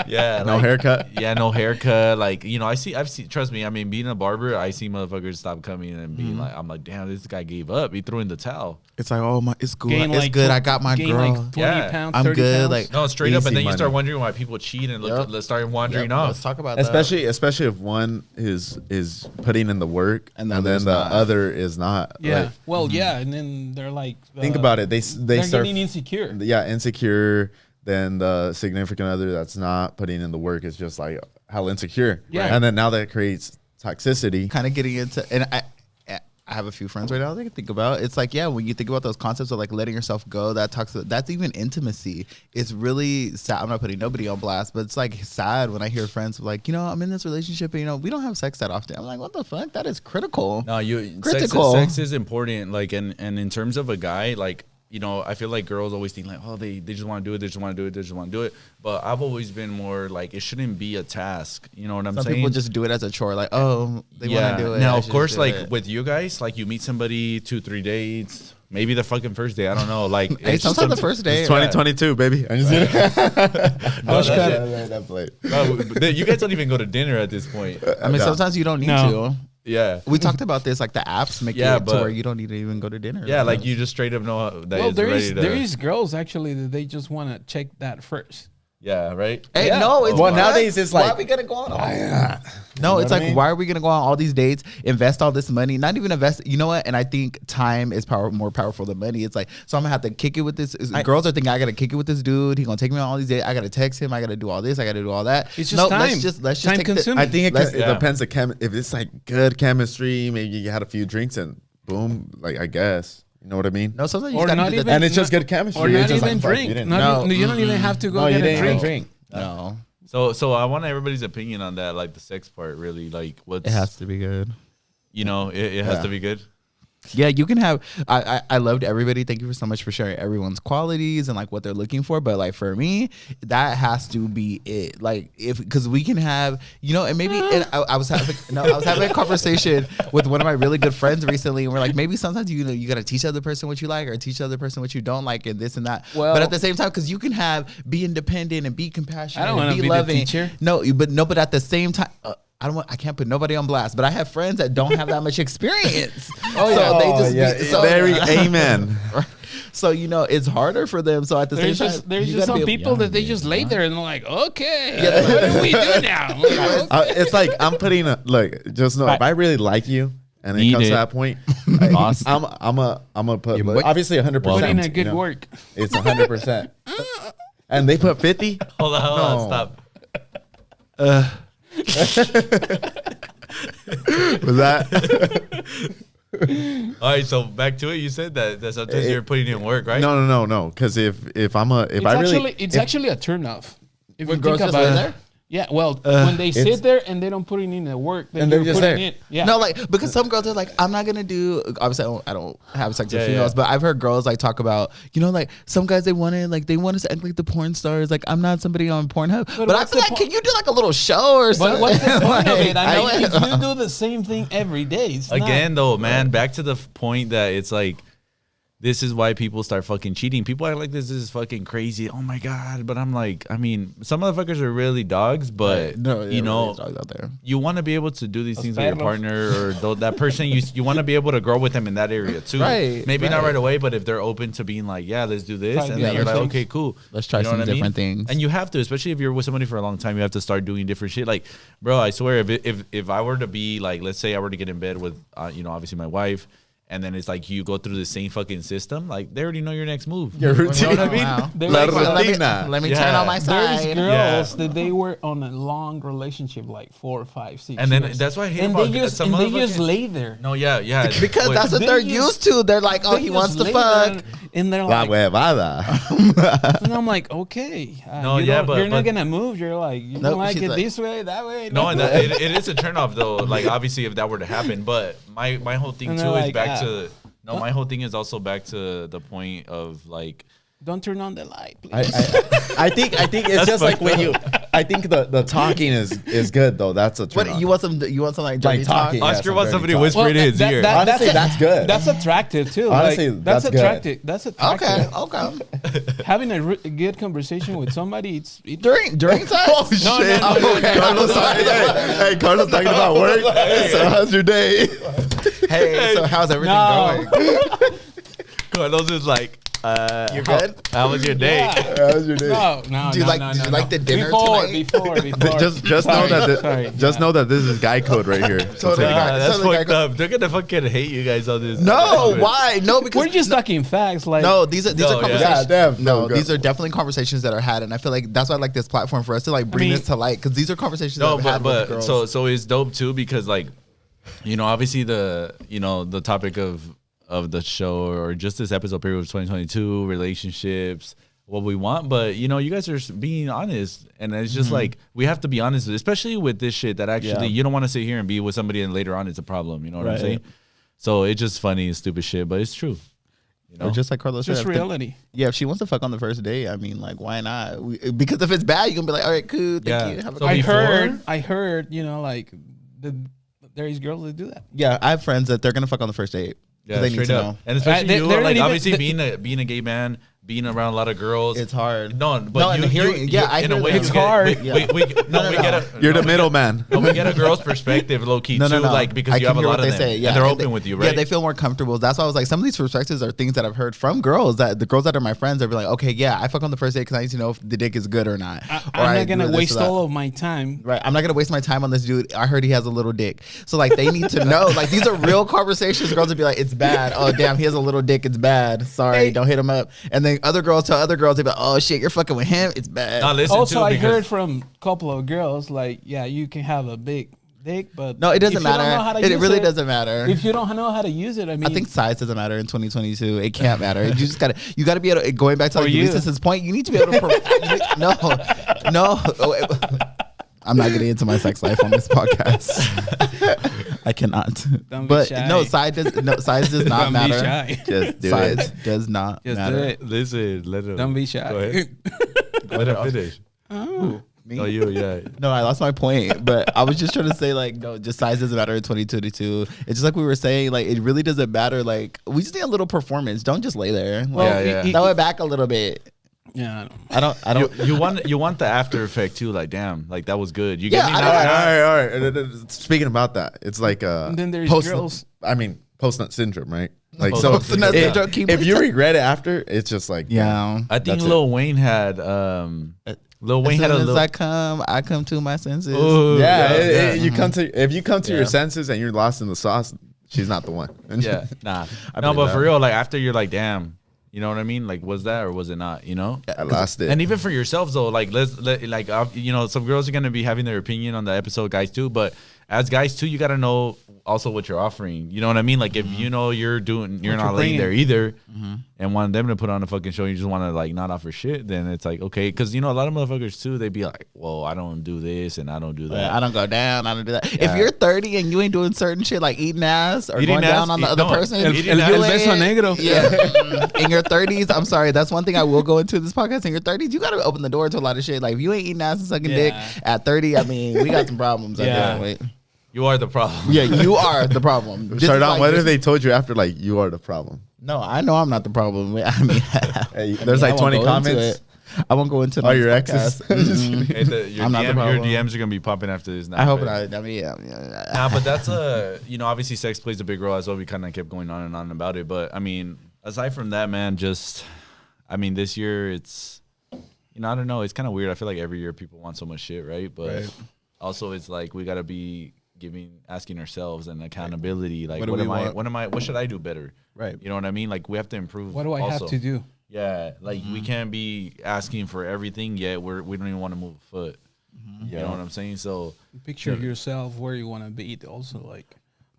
Yeah, No like, haircut. Yeah, no haircut. Like, you know, I've seen. Trust me. I mean, being a barber, I see motherfuckers stop coming and being like, I'm like, damn, this guy gave up. He threw in the towel. It's like, oh my, it's good. Gain It's like good. tw- I got my gain girl. like 20 Yeah. pounds, I'm 30 good, pounds. like- No, straight up, and Easy then you start money. wondering why people cheat and Yep. start wandering Yep, off. Let's talk about that. Especially if one is putting in the work And and, the then other's the not. other is not. Yeah. Like, Well, yeah, and then they're like, think about it. They they're start getting insecure. insecure. Then the significant other that's not putting in the work is just like hell insecure. Yeah. And then now that creates toxicity. kind of getting into, and I have a few friends right now that I can think about. It's like, yeah, when you think about those concepts of like letting yourself go, that's even intimacy. It's really sad. I'm not putting nobody on blast, but it's like sad when I hear friends like, you know, I'm in this relationship and, you know, we don't have sex that often. I'm like, what the fuck? That is critical. No, Critical. sex is important. Like, and in terms of a guy, like, you know, I feel like girls always think like, oh, they just want to do it, they just want to do it, they just want to do it. But I've always been more like, it shouldn't be a task. You know what I'm Some saying? people just do it as a chore, like, oh, they want to do it. Now, I of should course, do like it. with you guys, like you meet somebody 2-3 dates, maybe the fucking first day. I don't know. Like, Hey, it's sometimes the just- first day. It's 2022, baby. I just No, that that plate. shit- no, you guys don't even go to dinner at this point. I mean, No. sometimes you don't need No. to. Yeah. We talked about this, like the apps make Yeah, it to but- where you don't need to even go to dinner. Yeah, like you just straight up know that Well, it's there ready is to. there is girls actually that they just want to check that first. Yeah, right? Hey, Yeah. no, it's Well, what? nowadays it's why like- are we gonna go on? know No, it's what I like mean? why are we gonna go on all these dates, invest all this money, not even invest? You know what? And I think time is more powerful than money. It's like, so I'm gonna have to kick it with this. Girls are thinking I gotta kick it with this dude. He gonna take me on all these dates. I gotta text him. I gotta do all this. I gotta do all that. It's just time. Let's just Time take the, consuming. I think it Yeah. depends if it's like good chemistry, maybe you had a few drinks and boom, like I guess. You know what I mean? No, sometimes you Or just gotta not do the- even- And it's just good chemistry. Or It's not just even like, fuck, drink. you didn't- No. You don't even have to go No, you get a didn't even drink. drink. No, So I want everybody's opinion on that, like the sex part, really. Like, what's. it has to be good. You know, it has Yeah. to be good. Yeah, you can have. I loved everybody. Thank you for so much for sharing everyone's qualities and like what they're looking for. But like for me, that has to be it. Like because we can have, you know, and maybe and I was having a conversation with one of my really good friends recently, and we're like, maybe sometimes you gotta teach the other person what you like or teach the other person what you don't like and this and that. Well- but at the same time, because you can be independent and be compassionate. I don't and wanna be the loving. teacher. No, but at the same time. I can't put nobody on blast, but I have friends that don't have that much experience. So they just very amen. So you know it's harder for them. So at the There's same just time, there's you just gotta some be- people that they just lay there and they're like, okay, what do we do now? I'm like, It's like I'm putting look, just know if I really like you and it comes to that point, I'm gonna put obviously 100%. Put in a good work. It's 100%. And they put 50. Hold on, stop. Was that? All right, so back to it. You said that sometimes you're putting in work, right? No. Because if it's actually a turnoff. If When you girls think just about lay it. there? Yeah, well, when they sit there and they don't put in the work, then And you're they're just putting there. it. Yeah. No, like because some girls are like, I'm not gonna do. Obviously, I don't have sex with Yeah, females, yeah. but I've heard girls like talk about, like some guys they want us to act like the porn stars. Like I'm not somebody on Pornhub, but I what's feel the like, can you do like a little show or But something? what's the point of it? I Like, mean, if you do the same thing every day, it's Again, not, though, man, back to the point that it's like, this is why people start fucking cheating. People are like, this is fucking crazy. Oh my God. But I'm like, I mean, some motherfuckers are really dogs, but really dogs out there. you want to be able to do these things with your perros. partner or that person. You want to be able to grow with them in that area too. Right, Maybe not right. right away, but if they're open to being like, yeah, let's do this. Try And the then you're other like, things. okay, cool. Let's try You know some what I mean? different things. And you have to, especially if you're with somebody for a long time, you have to start doing different shit. Like, bro, I swear, if I were to be like, let's say I were to get in bed with, obviously my wife, and then it's like you go through the same fucking system, like they already know your next move. Your routine. You know what I mean? Wow. They're La like, rutina. Let me Yeah. turn on my there's side. girls that they were on a long relationship, like 4, 5, 6 And then years. that's why I hate and about they just some and they just motherfucking- lay there. No, yeah. Because Wait, that's what They they're just- used to. They're like, oh, They he just wants to lay fuck. there, and they're La like, huevada. and I'm like, okay, No, you yeah, don't- but- you're not but- gonna move. You're like, you Nope, don't like she's it like- this way, that way. No, that and way. it is a turnoff though. Like obviously, if that were to happen, but my whole thing And too they're is like, back ah. to no. My whole thing is also back to the point of like, Don't turn on the light, please. I think it's just like when you. I think the talking is good though. That's a turn What on. you want some like dirty talk? talking. Yeah, Oscar some wants dirty somebody talk. whisper in his ear. Honestly, that's good. That's attractive too. Honestly, like, that's good. attractive. That's attractive. Okay. Having a good conversation with somebody, it's During sex? Oh shit! no. Okay. Carlos, hey, Carlos talking about work. So how's your day? Hey, so how's everything No. going? Carlos is like, You're good? How was your day? Yeah. How's your day? No. Do you like the dinner before, tonight? Before. Just know Sorry, that sorry. just know that this is guy code right here. So Totally. take it back. That's Totally fucked got- up. They're gonna fucking hate you guys on this. No, why? No, because We're just talking facts. Like, no, these are No, yeah. conversations. Yeah, damn. No, Go. these are definitely conversations that are had, and I feel like that's why I like this platform for us to like bring mean- this to light because these are conversations No, that I've had with but girls. so it's dope too because like, obviously the topic of the show or just this episode period of 2022 relationships, what we want, but you guys are being honest, and it's just like we have to be honest, especially with this shit that actually you don't want to sit here and be with somebody and later on it's a problem. You know what I'm saying? So it's just funny and stupid shit, but it's true. Or just like Carlos just said, reality. yeah, if she wants to fuck on the first date, I mean, like, why not? Because if it's bad, you can be like, all right, cool, thank Yeah. you. Have a So good I heard, like there is girls that do that. Yeah, I have friends that they're gonna fuck on the first date. 'Cause Yeah, they need straight to up. know. And especially They- you, they're like not obviously even- being a gay man, being around a lot of girls, It's hard. No, No, but and hearing- yeah, I in a hear way that. we It's get- hard. We get a You're the we get- middleman. No, we get a girl's perspective, low key No, too, no. like because I you can have a hear lot what of they them, say. Yeah, and they're and open they- with you, right? Yeah, they feel more comfortable. That's why I was like, some of these perspectives are things that I've heard from girls. That the girls that are my friends, they'll be like, okay, yeah, I fuck on the first date because I need to know if the dick is good or not. I'm not gonna do this waste or that. all of my time. Right, I'm not gonna waste my time on this dude. I heard he has a little dick, so like they need to know. Like these are real conversations. Girls would be like, "It's bad. Oh damn, he has a little dick. It's bad. Sorry, Hey. don't hit him up." And then other girls tell other girls, they be like, "Oh shit, you're fucking with him. It's bad." Now listen Also, too, I because heard from a couple of girls like, yeah, you can have a big dick, but No, it if doesn't you don't know how matter. to It use really doesn't matter. If you don't know how to use it, I mean, I think size doesn't matter in 2022. It can't matter. You just gotta be able to, going back to like For you. Ulysses' point, you need to be able to no. I'm not getting into my sex life on this podcast. I cannot. Don't be But shy. no, size does not don't matter. be shy. Just do Size it. does not Just matter. do it. listen, let him. Don't be shy. Go ahead. Let him finish. Me? Oh, you, yeah. No, I lost my point, but I was just trying to say like, no, just size doesn't matter in 2022. It's just like we were saying, like it really doesn't matter. Like we just need a little performance. Don't just lay there. Well, Yeah, yeah. Throw it back a little bit. Yeah. I don't. You want the after effect too, like damn, like that was good. You Yeah, get me I now? don't- All right. Speaking about that, it's like And then there's post. girls. I mean, post-nut syndrome, right? Like so, Post-nut syndrome. if you regret it after, it's just like Yeah. I think That's it. Lil Wayne had Lil Wayne As had a soon as little. I come to my senses. Ooh, Yeah, yeah. you come to if you come to Yeah. your senses and you're lost in the sauce, she's not the one. Yeah, nah. I No, believe but that. for real, like after you're like, damn, you know what I mean? Like, was that or was it not? You know? I lost it. And even for yourselves though, like you know, some girls are gonna be having their opinion on the episode, guys too. But as guys too, you gotta know also what you're offering. You know what I mean? Like if you know you're not laying there either, and want them to put on a fucking show, you just want to like not offer shit. Then it's like okay, because you know a lot of motherfuckers too, they be like, well, I don't do this and I don't do that. I don't go down. I don't do that. Yeah. If you're 30 and you ain't doing certain shit like eating ass or Eating going ass, down on the other person, El you beso ain't- negro. Yeah. In your 30s, I'm sorry, that's one thing I will go into this podcast. In your 30s, you got to open the door to a lot of shit. Like if you ain't eating ass and sucking dick at 30, I mean, we got some problems. Yeah. Wait. You are the problem. Yeah, you are the problem. This Start is on. like- What if they told you after like you are the problem? No, I know I'm not the problem. I mean, Hey, there's like 20 comments. I won't go into All your next exes. podcast. Hey, your, I'm not the DM, your problem. DMs are gonna be popping after this now. I hope but- not. I mean, yeah. Nah, but that's you know, obviously sex plays a big role as well. We kind of kept going on and on about it, but I mean, aside from that, man, just, I mean, this year it's, you know, I don't know, it's kind of weird. I feel like every year people want so much shit, right? But also it's like we gotta be asking ourselves and accountability, like, what should I do better? Right. You know what I mean? Like we have to improve. What do I also. have to do? Yeah, like we can't be asking for everything yet. We don't even want to move a foot. You know what I'm saying? So Picture yourself where you want to be. Also, like,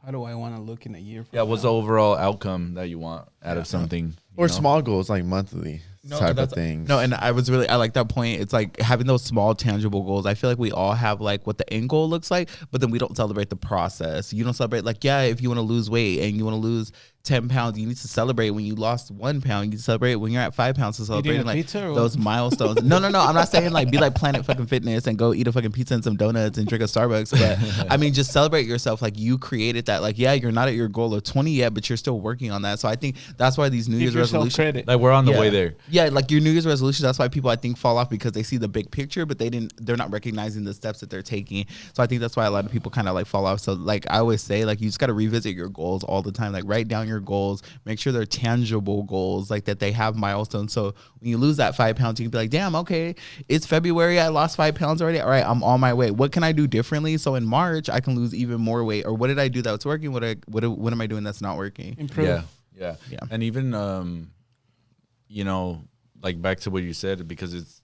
how do I want to look in a year? From what's the overall outcome that you want out of something? you Or know? small goals like monthly type of things. No, and I like that point. It's like having those small tangible goals. I feel like we all have like what the end goal looks like, but then we don't celebrate the process. You don't celebrate like, yeah, if you want to lose weight and you want to lose 10 pounds, you need to celebrate when you lost 1 pound. You need to celebrate when you're at 5 pounds to celebrate Eating a like pizza or those what? milestones. No. I'm not saying like be like Planet fucking Fitness and go eat a fucking pizza and some donuts and drink a Starbucks. But I mean, just celebrate yourself. Like you created that. Like, yeah, you're not at your goal of 20 yet, but you're still working on that. So I think that's why these New Give Year's yourself resolutions. credit. Like we're on the way there. Yeah, like your New Year's resolutions. That's why people I think fall off because they see the big picture, but they're not recognizing the steps that they're taking. So I think that's why a lot of people kind of like fall off. So like I always say, like you just got to revisit your goals all the time. Like write down your goals, make sure they're tangible goals, like that they have milestones. So when you lose that 5 pounds, you can be like, damn, okay, it's February, I lost 5 pounds already. All right, I'm on my way. What can I do differently so in March I can lose even more weight? Or what did I do that's working? What am I doing that's not working? Improve. Yeah. Yeah. And even you know, like back to what you said, because it's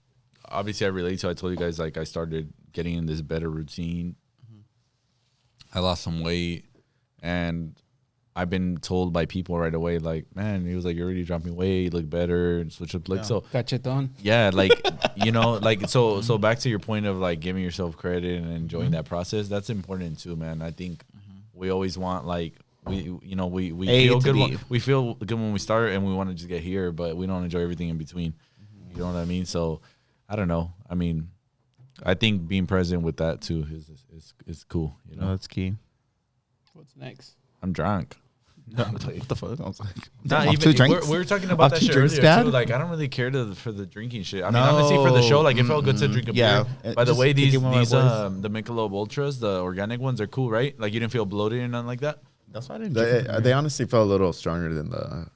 obviously I relate to. I told you guys like I started getting in this better routine. I lost some weight, and I've been told by people right away, like, man, he was like, you're already dropping weight, you look better, and switch up. Like, so, Cacheton. yeah, like, you know, like, so back to your point of like giving yourself credit and enjoying that process. That's important too, man. I think we always want like, we feel good. We feel good when we start and we want to just get here, but we don't enjoy everything in between. You know what I mean? So I don't know. I mean, I think being present with that too is cool. You know, that's key. What's next? I'm drunk. What the fuck? I was like, Not off even, two drinks? we were talking about Off that two shit drinks, earlier Dad? too. Like I don't really care for the drinking shit. I mean, honestly, for the show, like it felt good to drink a Yeah. beer. By the Just way, these kicking with my boys. the Michelob Ultras, the organic ones, are cool, right? Like you didn't feel bloated or nothing like that. That's why I didn't drink. They honestly felt a little stronger than the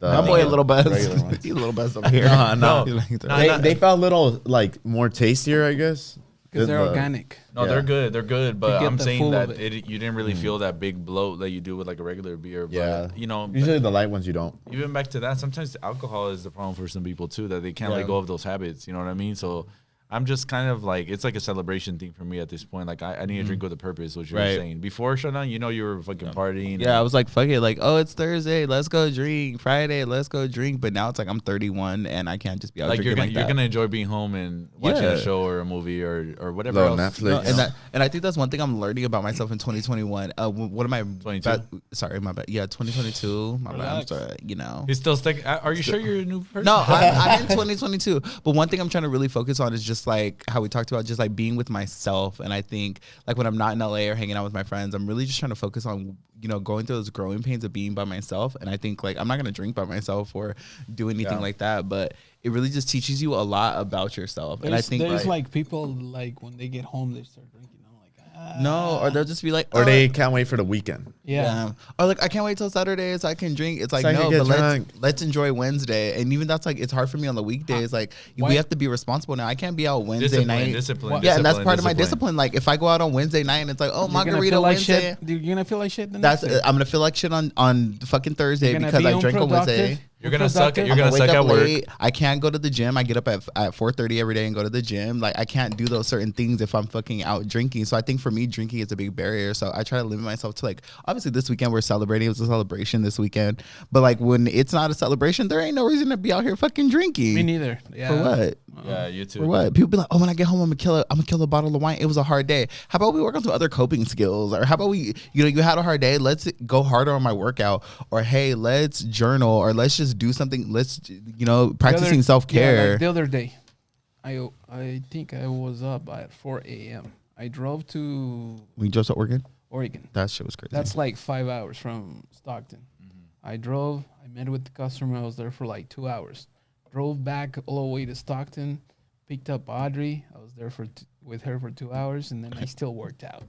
That boy a little buzz. regular ones. He's a little buzz over here. No. He like that. No. They felt a little like more tastier, I guess. Because they're than the- organic. No, Yeah. they're good. But get I'm the saying full that of it. you didn't really feel that big bloat that you do with like a regular beer. But, Yeah. you know, Usually the light ones you don't. even back to that, sometimes alcohol is the problem for some people too, that they can't let go of those habits. You know what I mean? So I'm just kind of like, it's like a celebration thing for me at this point. Like I need to drink with a purpose, what you were Right. saying. Before shutdown, you know, you were fucking partying. Yeah, I was like, fuck it. Like, oh, it's Thursday. Let's go drink. Friday, let's go drink. But now it's like I'm 31 and I can't just be out like you're drinking gonna, like you're that. gonna enjoy being home and watching Yeah. a show or a movie or whatever Little else. Netflix. No, and I think that's one thing I'm learning about myself in 2021. One of my 22? sorry, my bad. Yeah, 2022. My bad. I'm Relax. sorry. You know. He's still stuck. Are you sure you're a new person? No, I'm in 2022. But one thing I'm trying to really focus on is just like how we talked about, just like being with myself. And I think like when I'm not in LA or hanging out with my friends, I'm really just trying to focus on, you know, going through those growing pains of being by myself. And I think like I'm not gonna drink by myself or do anything like that, but it really just teaches you a lot about yourself. And I think there's like people like when they get home they start drinking. I'm like, No, or they'll just be like, Or they can't wait for the weekend. Yeah. Or like, I can't wait till Saturday so I can drink. It's like, So I can no, get but drunk. let's enjoy Wednesday. And even that's like, it's hard for me on the weekdays. Like, we have to be responsible now. I can't be out Wednesday night. Discipline. Yeah, and that's part of my discipline. Like, if I go out on Wednesday night and it's like, oh, margarita Wednesday. You're gonna feel like shit. I'm gonna feel like shit on fucking Thursday because I drank on Wednesday. You're gonna suck it. You're I'm gonna wake suck up at work. late. I can't go to the gym. I get up at 4:30 every day and go to the gym. Like, I can't do those certain things if I'm fucking out drinking. So I think for me, drinking is a big barrier. So I try to limit myself to, like, obviously this weekend we're celebrating. It was a celebration this weekend. But like, when it's not a celebration, there ain't no reason to be out here fucking drinking. Me neither. Yeah. For what? Yeah, you too. For what? People be like, oh, when I get home, I'm gonna kill a bottle of wine. It was a hard day. How about we work on some other coping skills? Or how about you had a hard day. Let's go harder on my workout. Or hey, let's journal. Or let's just do something. Let's practicing self-care. Yeah, like the other day, I think I was up at 4 a.m. I drove to We drove to Oregon. That shit was crazy. That's like 5 hours from Stockton. I drove. I met with the customer. I was there for like 2 hours. Drove back all the way to Stockton. Picked up Audrey. I was there with her for 2 hours, and then I still worked out.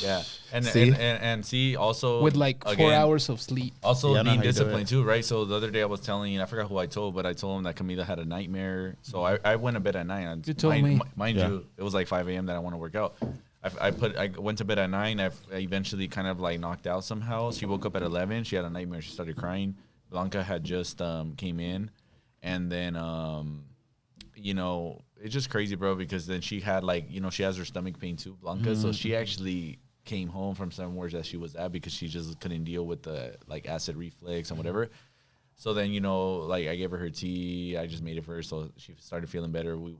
Yeah, and See? and see also With like 4 hours of sleep. Also Yeah, I know being how you do disciplined it. too, right? So the other day I was telling you, I forgot who I told, but I told him that Camila had a nightmare. So I went to bed at 9. You told me. Mind you, it was like 5 a.m. that I want to work out. I went to bed at 9. I eventually kind of like knocked out somehow. She woke up at 11. She had a nightmare. She started crying. Blanca had just came in, and then it's just crazy, bro, because then she had she has her stomach pain too, Blanca. So she actually came home from somewhere that she was at because she just couldn't deal with the like acid reflux and whatever. So then, I gave her tea. I just made it for her. So she started feeling better. We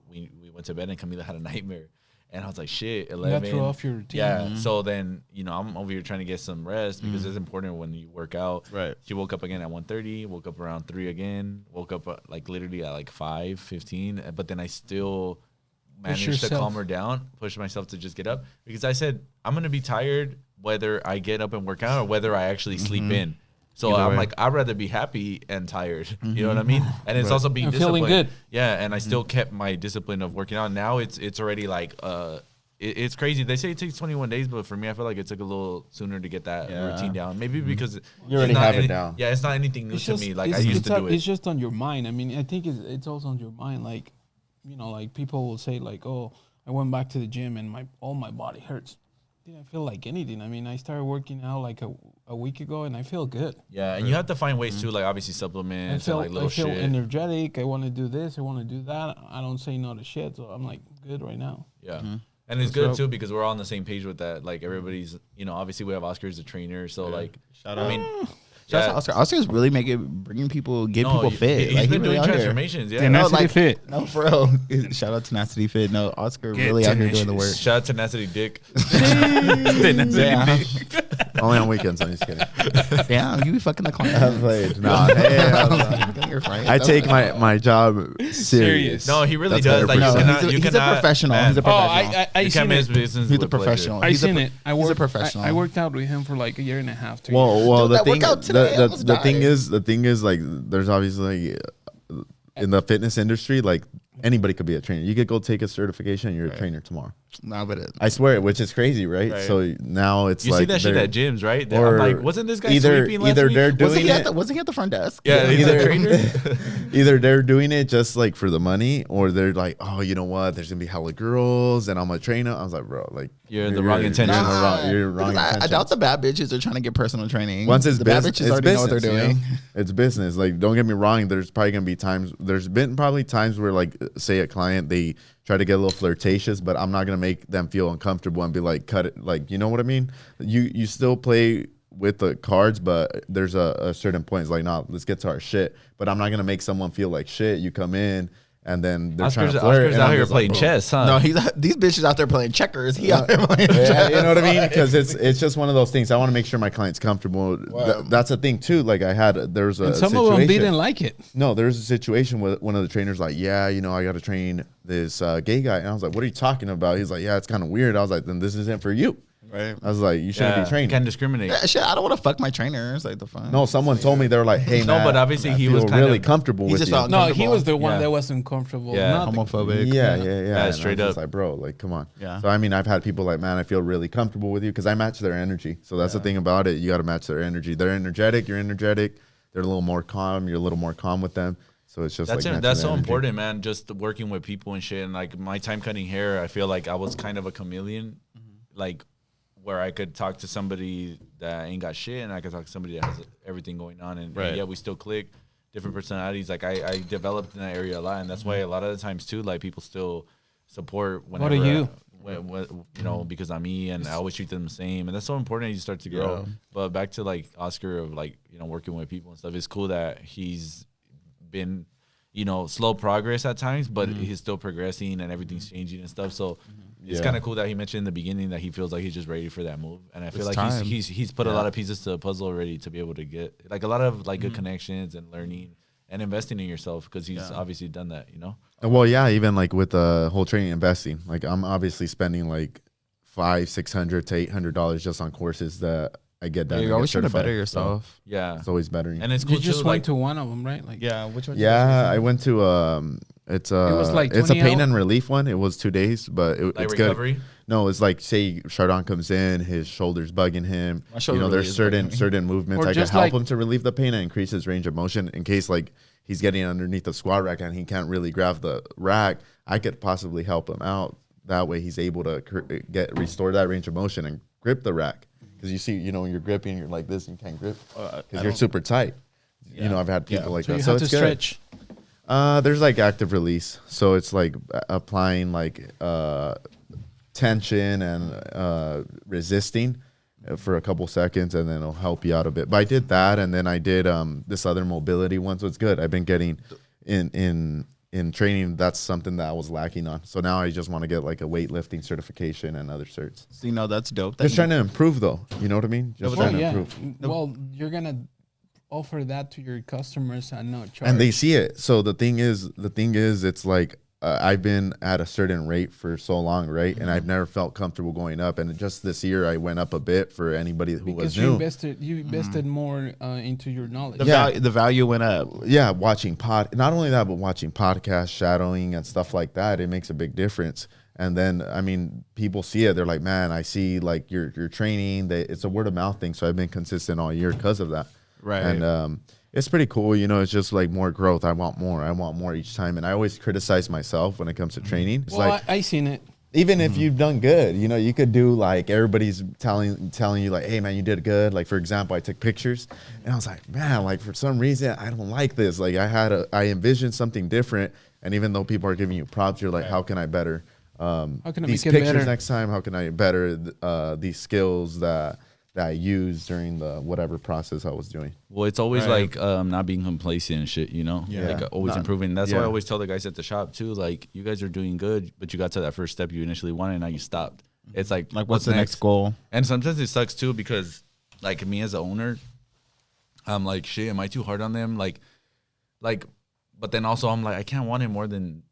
went to bed and Camila had a nightmare. And I was like, shit, 11. You threw off your routine. Yeah. So then, I'm over here trying to get some rest because it's important when you work out. Right. She woke up again at 1:30, woke up around 3 again, woke up literally at 5:15. But then I still managed to calm her down, push myself to just get up because I said, I'm going to be tired whether I get up and work out or whether I actually sleep in. So I'm like, I'd rather be happy and tired. You know what I mean? And it's also being disciplined. Feeling good. Yeah, and I still kept my discipline of working out. Now it's already like it's crazy. They say it takes 21 days, but for me, I feel like it took a little sooner to get that routine down. Maybe because you already have it down. Yeah, it's not anything new to me. Like I used to do it. It's just on your mind. I mean, I think it's also on your mind. Like, like people will say like, oh, I went back to the gym and all my body hurts. Didn't feel like anything. I mean, I started working out like a week ago, and I feel good. Yeah, and you have to find ways too, like obviously supplements and like little I feel shit. energetic. I want to do this. I want to do that. I don't say no to shit, so I'm like good right now. Yeah, and it's good too because we're all on the same page with that. Like everybody's, obviously we have Oscar as a trainer, so like, Shout out. I mean. Shout out to Oscar. Oscar's really bringing people, people fit. He's been really doing out here. transformations. Yeah, Tenacity Fit. No, for real. Shout out to Tenacity Fit. No, Oscar really out here doing the work. Shout out to Tenacity Dick. Yeah. Only on weekends. I'm just kidding. Damn, you be fucking the client. I played. No, I take my job serious. No, he really That's does. Like better. you He's a cannot. professional. Man. He's a professional. I You seen can't miss it. business. He's a with pleasure. professional. I He's seen it. He's a professional. I worked out with him for like a year and a half. 2 years. Well, Dude, the that thing, workout today, I almost the thing died. is like there's obviously in the fitness industry, like anybody could be a trainer. You could go take a certification and you're a trainer tomorrow. No, but I swear, which is crazy, right? Right. So now it's You like see that shit they're- at gyms, right? or I'm like, wasn't this guy either sweeping last either week? they're doing it. Wasn't he at the front desk? Yeah, he's a either, trainer. either they're doing it just like for the money, or they're like, oh, you know what? There's gonna be hella girls, and I'm a trainer. I was like, bro, like You're in the wrong intentions. You're wrong I intentions. doubt the bad bitches are trying to get personal training. Once it's the bad business, bitches it's already know what business, they're you know? doing. It's business. Like, don't get me wrong. There's probably gonna be times. There's been probably times where, like, say a client they try to get a little flirtatious, but I'm not gonna make them feel uncomfortable and be like, cut it. Like, you know what I mean? You still play with the cards, but there's a certain point. It's like, no, let's get to our shit. But I'm not gonna make someone feel like shit. You come in. And then they're trying to flirt. Oscar's and out I'm here just playing like, bro. chess, huh? No, these bitches out there playing checkers. He out there playing Yeah, chess. you know what I mean? Because it's just one of those things. I want to make sure my client's comfortable. That's the thing too. Like there's a And some situation. of them didn't like it. No, there's a situation with one of the trainers like, yeah, you know, I got to train this gay guy. And I was like, what are you talking about? He's like, yeah, it's kind of weird. I was like, then this isn't for you. Right. I was like, you shouldn't be training. Can't discriminate. Yeah, shit, I don't want to fuck my trainers. Like the fun. No, someone told me they were like, hey, No, man, but obviously I he feel was kind really of- comfortable he with just you. felt No, he uncomfortable. was the one Yeah. that wasn't comfortable. Yeah. Not the- Homophobic. Yeah. Yeah, And straight I was up. just like, bro, like, come on. Yeah. So I mean, I've had people like, man, I feel really comfortable with you because I match their energy. So that's the thing about it. You got to match their energy. They're energetic. You're energetic. They're a little more calm. You're a little more calm with them. So it's just That's like that's so energy. important, man. Just working with people and shit. And like my time cutting hair, I feel like I was kind of a chameleon, like where I could talk to somebody that ain't got shit, and I could talk to somebody that has everything going on, and yeah, we still click. Different personalities. Like I developed in that area a lot, and that's why a lot of the times too, like people still support whenever. What are you? You know, because I'm me, and I always treat them the same, and that's so important as you start to grow. Yeah. But back to like Oscar of like, you know, working with people and stuff. It's cool that he's been, you know, slow progress at times, but he's still progressing and everything's changing and stuff. So it's kind of cool that he mentioned in the beginning that he feels like he's just ready for that move. And I feel It's like time. he's put a lot of pieces to the puzzle already to be able to get like a lot of like good connections and learning and investing in yourself, because he's obviously done that, you know? Well, yeah, even like with the whole training investing, like I'm obviously spending like $500-$600 to $800 just on courses that I get done. You're and always get trying to better certified. yourself. Yeah. So it's always bettering. And it's cool You just too, went like, to one of them, right? Like, Yeah, which one? Yeah, I went to it's was like it's a 20 pain hours? and relief one. It was 2 days, but like it's recovery. good. No, it's like say Chardon comes in, his shoulder's bugging him. My shoulder You know, really there's is bugging me. certain movements Or I can just help like- him to relieve the pain and increase his range of motion in case like he's getting underneath the squat rack and he can't really grab the rack. I could possibly help him out. That way he's able to restore that range of motion and grip the rack. Because you see, you know, when you're gripping, you're like this, and you can't grip because you're super tight. You know, I've had people like So that. you So have to it's good. stretch. There's like active release, so it's like applying like tension and resisting for a couple seconds, and then it'll help you out a bit. But I did that, and then I did this other mobility one, so it's good. I've been getting in training. That's something that I was lacking on. So now I just want to get like a weightlifting certification and other certs. So, you know, that's dope. Just trying to improve, though. You know what I mean? Just Well, trying to yeah. improve. Well, you're gonna offer that to your customers and no charge. And they see it. So the thing is, it's like I've been at a certain rate for so long, right? And I've never felt comfortable going up. And just this year, I went up a bit for anybody who because was you new. invested more into your knowledge. the value went up. Yeah, watching not only that, but watching podcasts, shadowing, and stuff like that. It makes a big difference. And then, I mean, people see it. They're like, man, I see like your training. It's a word of mouth thing. So I've been consistent all year because of that. Right. And it's pretty cool. You know, it's just like more growth. I want more each time. And I always criticize myself when it comes to training. It's Well, like, I seen it. even if you've done good, you know, you could do like everybody's telling you like, hey man, you did good. Like for example, I took pictures and I was like, man, like for some reason I don't like this. Like I envisioned something different. And even though people are giving you props, you're like, how can I better How can I these make it pictures better? next time? How can I better these skills that I used during the whatever process I was doing? Well, it's always Right. like not being complacent and shit, you know? Yeah. Like always Not- improving. That's why I yeah. always tell the guys at the shop too, like, you guys are doing good, but you got to that first step you initially wanted and now you stopped. It's like What's the next goal? And sometimes it sucks too because like me as an owner, I'm like, shit, am I too hard on them? Like but then also I'm like, I can't want it more than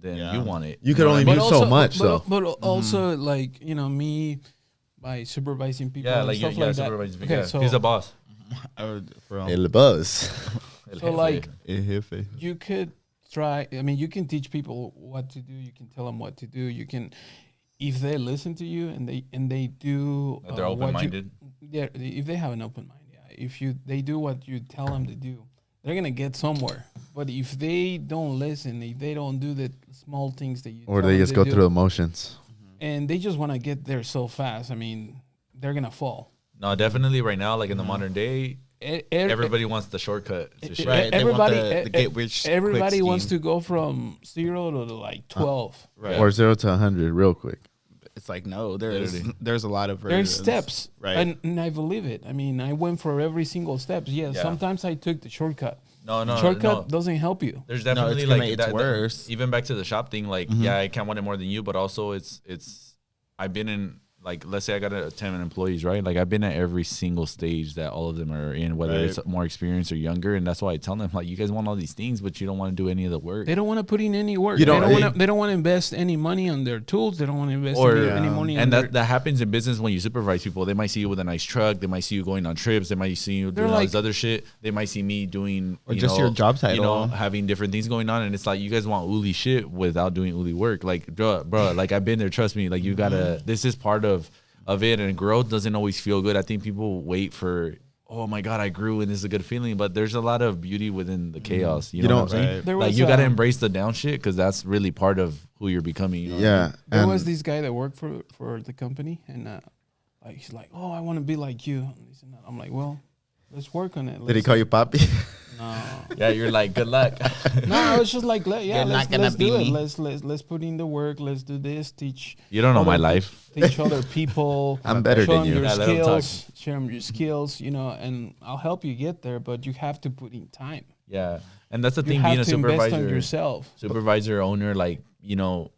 you want it. You could know only what I do mean? so much, though. But also, like, you know, me by supervising people Yeah, and like stuff yeah, like that. supervising. Okay, Yeah. so, He's a boss. El buzz. so like, Jefe. you could try. I mean, you can teach people what to do. You can tell them what to do. You can, if they listen to you and they do, They're open minded. Yeah, if they have an open mind. Yeah, if they do what you tell them to do, they're gonna get somewhere. But if they don't listen, if they don't do the small things that you Or tell they them just to go do, through emotions. and they just want to get there so fast. I mean, they're gonna fall. No, definitely right now, like in the modern day, everybody wants the shortcut to shit. Right. They want Everybody, the get rich quick everybody wants scheme. to go from 0 to like 12. Right. Or 0 to 100 real quick. It's like, no, there's Literally. a lot of There's versions. steps, Right. and I believe it. I mean, I went for every single step. Yes, Yeah. sometimes I took the shortcut. No, Shortcut doesn't help you. There's No, definitely it's like gonna- it's that, worse. even back to the shop thing, like yeah, I can't want it more than you, but also it's I've been in like, let's say I got 10 employees, right? Like, I've been at every single stage that all of them are in, whether it's more experienced or younger. And that's why I tell them, like, you guys want all these things, but you don't want to do any of the work. They don't want to put in any work. They They don't want to invest any money on their tools. They don't want to invest any money on their... And that happens in business when you supervise people. They might see you with a nice truck. They might see you going on trips. They might see you doing all this other shit. They might see me doing, or just your job title. You know, having different things going on. And it's like, you guys want Uli shit without doing Uli work. Like, bro, like, I've been there. Trust me. Like, you gotta, this is part of it, and growth doesn't always feel good. I think people wait for, oh my God, I grew and this is a good feeling, but there's a lot of beauty within the chaos. You know what I'm saying? Like, you got to embrace the down shit, because that's really part of who you're becoming. You know what I mean? There was this guy that worked for the company, and like, he's like, oh, I want to be like you. And I'm like, well, let's work on it. Did he call you papi? No. Yeah, you're like, good luck. No, I was just like, let's do it. Let's put in the work. Let's do this. Teach. You don't know my life. Teach other people. I'm better than you. Share them your skills, you know, and I'll help you get there. But you have to put in time. Yeah, and that's the thing. You have being a to supervisor, invest on yourself. Supervisor, owner, like, you know,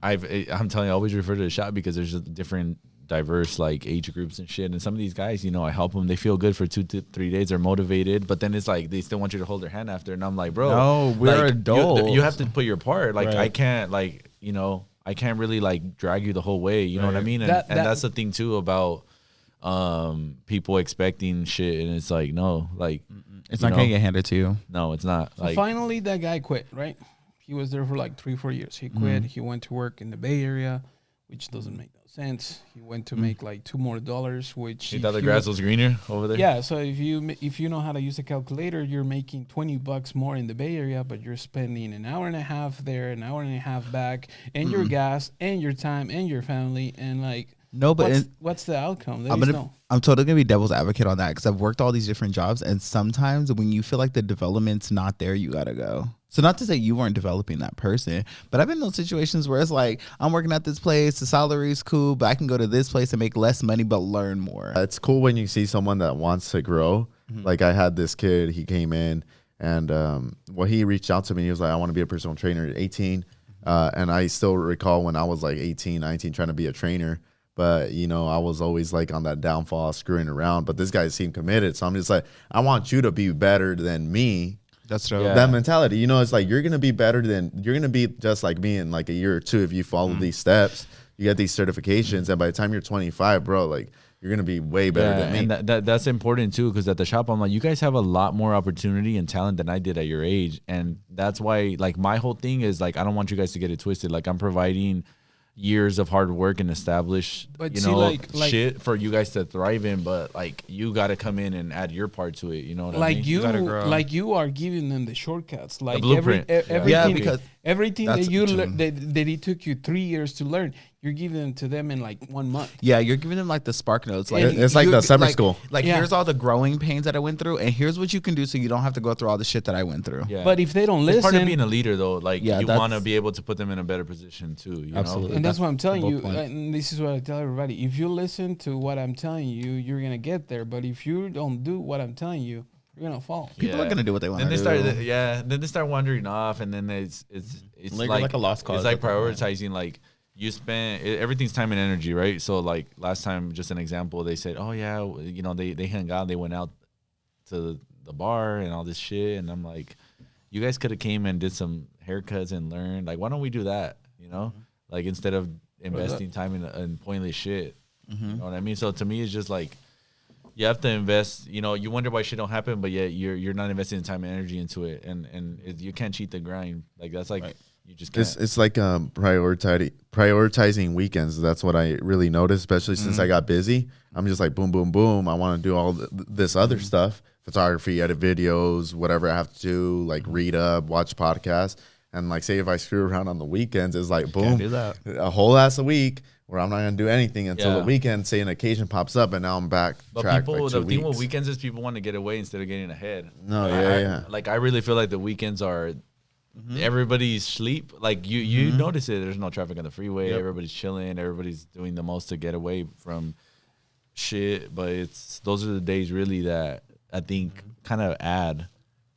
I'm telling you, I always refer to the shop because there's a different, diverse like age groups and shit, and some of these guys, you know, I help them, they feel good for 2 to 3 days, they're motivated, but then it's like they still want you to hold their hand after, and I'm like, bro, no, we're like, adults. You have to put your part. Like, I can't, like, you know, I can't really like drag you the whole way, you know what I mean? And that's the thing too about people expecting shit, and it's like, no, like, it's not gonna get handed to you. No, it's not. So finally that guy quit, right? He was there for like 3-4 years. He quit. He went to work in the Bay Area, which doesn't make no sense. He went to make like $2 more, which he thought the grass was greener over there. Yeah, so if you know how to use a calculator, you're making $20 more in the Bay Area, but you're spending an hour and a half there, an hour and a half back, and your gas and your time and your family, and like, no, but what's the outcome? I'm totally gonna be devil's advocate on that, because I've worked all these different jobs, and sometimes when you feel like the development's not there, you gotta go. So not to say you weren't developing that person, but I've been in those situations where it's like, I'm working at this place, the salary's cool, but I can go to this place and make less money but learn more. It's cool when you see someone that wants to grow. Like, I had this kid, he came in, and he reached out to me. He was like, I want to be a personal trainer at 18. And I still recall when I was like 18, 19, trying to be a trainer. But, you know, I was always like on that downfall, screwing around. But this guy seemed committed. So I'm just like, I want you to be better than me. That's true. Yeah. That mentality, you know, it's like, you're going to be just like me in like a year or two if you follow these steps. You get these certifications, and by the time you're 25, bro, like, you're going to be way better than me. And that's important too, because at the shop, I'm like, you guys have a lot more opportunity and talent than I did at your age. And that's why, like, my whole thing is like, I don't want you guys to get it twisted. Like, I'm providing years of hard work and establish, shit for you guys to thrive in, but like, you got to come in and add your part to it. You know what I mean? You are giving them the shortcuts, like the blueprint. Everything that it took you 3 years to learn, you're giving them to them in like 1 month. Yeah, you're giving them like the spark notes. Like, it's like the summer school. Like, here's all the growing pains that I went through, and here's what you can do so you don't have to go through all the shit that I went through. Yeah. But if they don't listen, it's part of being a leader, though. Like, you want to be able to put them in a better position too. You Absolutely. know? And that's what I'm telling you. And this is what I tell everybody: if you listen to what I'm telling you, you're gonna get there. But if you don't do what I'm telling you, you're gonna fall. People are gonna do what they want to do. Then they start wandering off, and then it's like a lost cause. It's like prioritizing. Like, you spend everything's time and energy, right? So like last time, just an example, they said, oh yeah, you know, they hung out, they went out to the bar and all this shit, and I'm like, you guys could have came and did some haircuts and learned. Like, why don't we do that? You know, like, instead of investing time in pointless shit. You know what I mean? So to me, it's just like, you have to invest. You know, you wonder why shit don't happen, but yet you're not investing time and energy into it, and you can't cheat the grind. Like, that's like, you just can't. It's like prioritizing weekends. That's what I really noticed, especially since I got busy. I'm just like, boom, boom, boom. I want to do all this other stuff: photography, edit videos, whatever I have to do, like read up, watch podcasts. And like, say if I screw around on the weekends, it's like, boom, a whole ass a week where I'm not gonna do anything until the weekend. Say an occasion pops up, and now I'm back. But people, the thing with weekends is people want to get away instead of getting ahead. No, Like, I really feel like the weekends are everybody's sleep. Like, you notice it. There's no traffic on the freeway. Everybody's chilling. Everybody's doing the most to get away from shit. But those are the days really that I think kind of add.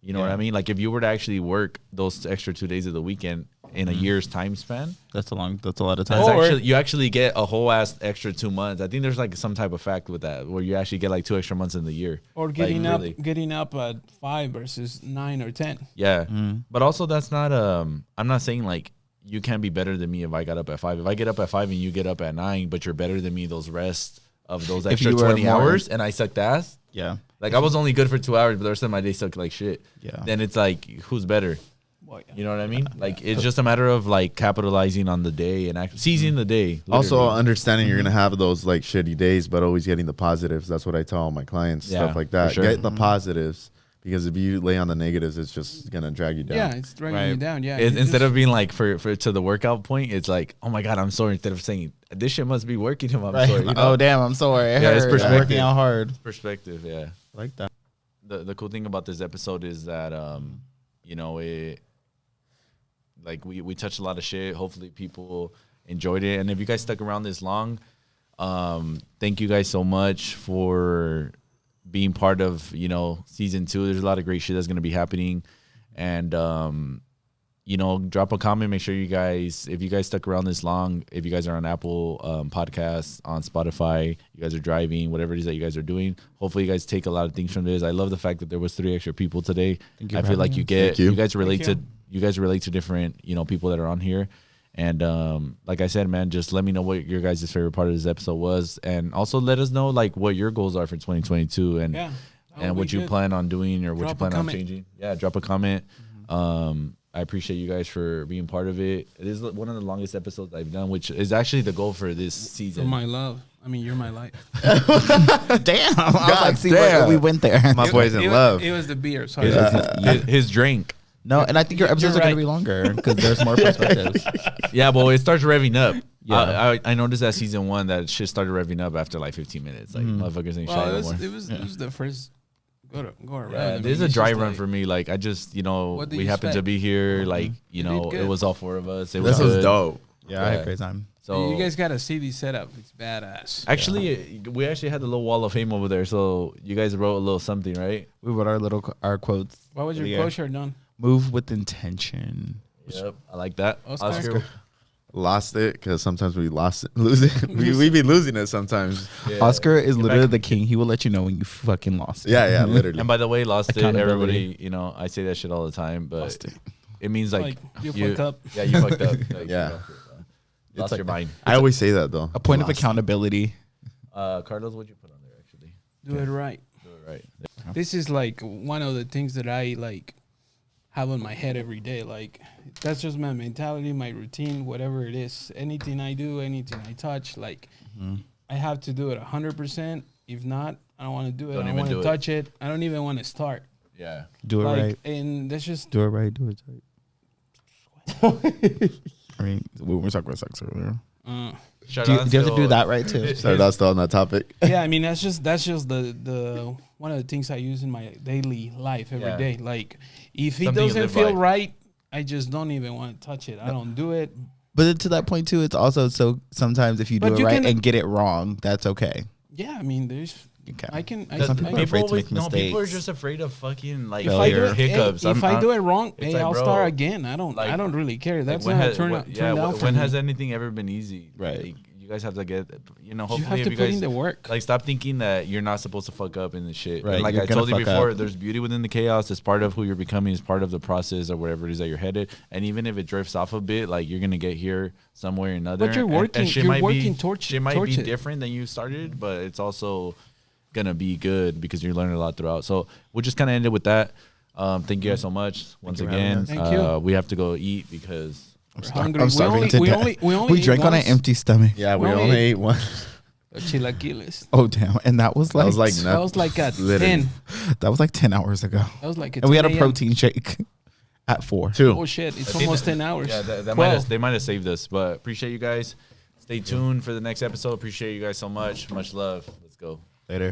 You know what I mean? Like, if you were to actually work those extra 2 days of the weekend, in a year's time span. That's a lot of time. That's Or- you actually get a whole ass extra 2 months. I think there's like some type of fact with that where you actually get like 2 extra months in the year. Or Like, getting really. up at 5 versus 9 or 10. Yeah. But also that's not I'm not saying like you can't be better than me if I got up at 5. If I get up at 5 and you get up at 9, but you're better than me those rest of those If extra you were 20 more- hours and I sucked ass. Yeah. Like I was only good for 2 hours, but the rest of my day sucked like shit. Yeah. Then it's like who's better? Well, yeah. You know what I mean? Like it's just a matter of like capitalizing on the day and seizing the day. Also, literally. understanding you're gonna have those like shitty days, but always getting the positives. That's what I tell all my clients, Yeah, stuff like that. for sure. Get the positives, because if you lay on the negatives, it's just gonna drag you down. Yeah, it's dragging you down. Yeah. Instead of being like for to the workout point, it's like, oh my god, I'm sore. Instead of saying this shit must be working him, I'm sore. You know? Oh damn, I'm sorry. Yeah, it's I'm perspective. working out hard. Perspective, yeah. I like that. The cool thing about this episode is that you know, it like we touched a lot of shit. Hopefully people enjoyed it. And if you guys stuck around this long, thank you guys so much for being part of, you know, season 2. There's a lot of great shit that's gonna be happening. And you know, drop a comment. Make sure you guys, if you guys stuck around this long, if you guys are on Apple Podcasts, on Spotify, you guys are driving, whatever it is that you guys are doing, hopefully you guys take a lot of things from this. I love the fact that there was 3 extra people today. Thank you I for feel like having you us. get, Thank you. you guys relate Thank to, you guys relate to different, you know, people that are on here. And like I said, man, just let me know what your guys' favorite part of this episode was. And also let us know like what your goals are for 2022 and, Yeah. and what you plan on doing or what you Drop a plan on comment. changing. Yeah, drop a comment. I appreciate you guys for being part of it. It is one of the longest episodes I've done, which is actually the goal for this For season. my love. I mean, you're my life. Damn. I was like, see, damn. we went there. My boy's in It love. It was the beer. Sorry. His drink. No, and I think your episodes are right. going to be longer because there's more perspectives. Yeah, well, it starts revving up. Yeah. I noticed that season 1 that shit started revving up after like 15 minutes. Like motherfuckers ain't shy Well, anymore. it was the first go around. Yeah, I mean, this is a it's dry just run like- for me. Like I just, you know, What do we you happened to expect? be here. Like, you You know, did it good. was all 4 of us. It was This was good. dope. Yeah, I had a great time. So You guys gotta see the setup. It's badass. actually, we actually had the little wall of fame over there. So you guys wrote a little something, right? We wrote our quotes. What was your Yeah. quote shirt done? Move with intention. Yep, I like that. Oscar? Lost it because sometimes we lose it. we be losing it sometimes. Yeah. Oscar is Get literally back. the king. He will let you know when you fucking lost it. Yeah, literally. And by the way, lost it. Accountability. Everybody, you know, I say that shit all the time, but Lost it. it means like, you fucked up. Yeah, you fucked up. Like, Yeah. you lost like- your mind. I always say that though. A point of Lost it. accountability. Carlos, what'd you put on there actually? Do it right. Do it right. This is like one of the things that I like have on my head every day. Like that's just my mentality, my routine, whatever it is. Anything I do, anything I touch, like I have to do it 100%. If not, I don't want to do it. Don't I even don't want do to it. touch it. I don't even want to start. Yeah. Do it Like, right. and that's just Do it right. Do it right. I mean, we were talking about sex earlier. Shout Do you out have to do to- that right too? So that's still on that topic. yeah. I mean, that's just the one of the things I use in my daily life every day. Yeah. Like if it Something you doesn't live feel by. right, I just don't even want to touch it. I don't do it. But then to that point too, it's also so sometimes if you do But it you right can- and get it wrong, that's okay. Yeah, I mean, there's Okay. I can. I, Because Some people I, are afraid to always- make no, people are mistakes. just afraid of fucking like if I do failure. it, hiccups. hey, if I do it wrong, it's hey, like, I'll bro, start again. I don't like, really care. That's when not has, turn when, down for when me. has anything ever been easy? Right. Like, you guys have to get, you know, You hopefully have if to you put guys in the work. like stop thinking that you're not supposed to fuck up in the shit. Right, And like you're I gonna told you fuck before, up. there's beauty within the chaos. It's part of who you're becoming. It's part of the process or wherever it is that you're headed. And even if it drifts off a bit, like you're gonna get here somewhere or another. But you're And- working- And shit you're might working be, towards- shit might towards be it. different than you started, but it's also gonna be good because you're learning a lot throughout. So we'll just kind of end it with that. Thank you guys so much once you for having again. us. Thank you. We have to go eat because We're hungry. I'm starving to death. We ate drank on an once. empty stomach. Yeah, we Well, only hey. ate one. Chilaquiles. Oh damn! And that was like That was like That was like at Literally. 10. that was like 10 hours ago, That was like at and we had 10 a a.m. protein shake at 4. Two. Oh shit! It's I think almost that- 10 hours. Yeah, that they might have saved us, but appreciate you guys. Stay tuned for the next episode. Appreciate you guys so much. Much love. Let's go. Later.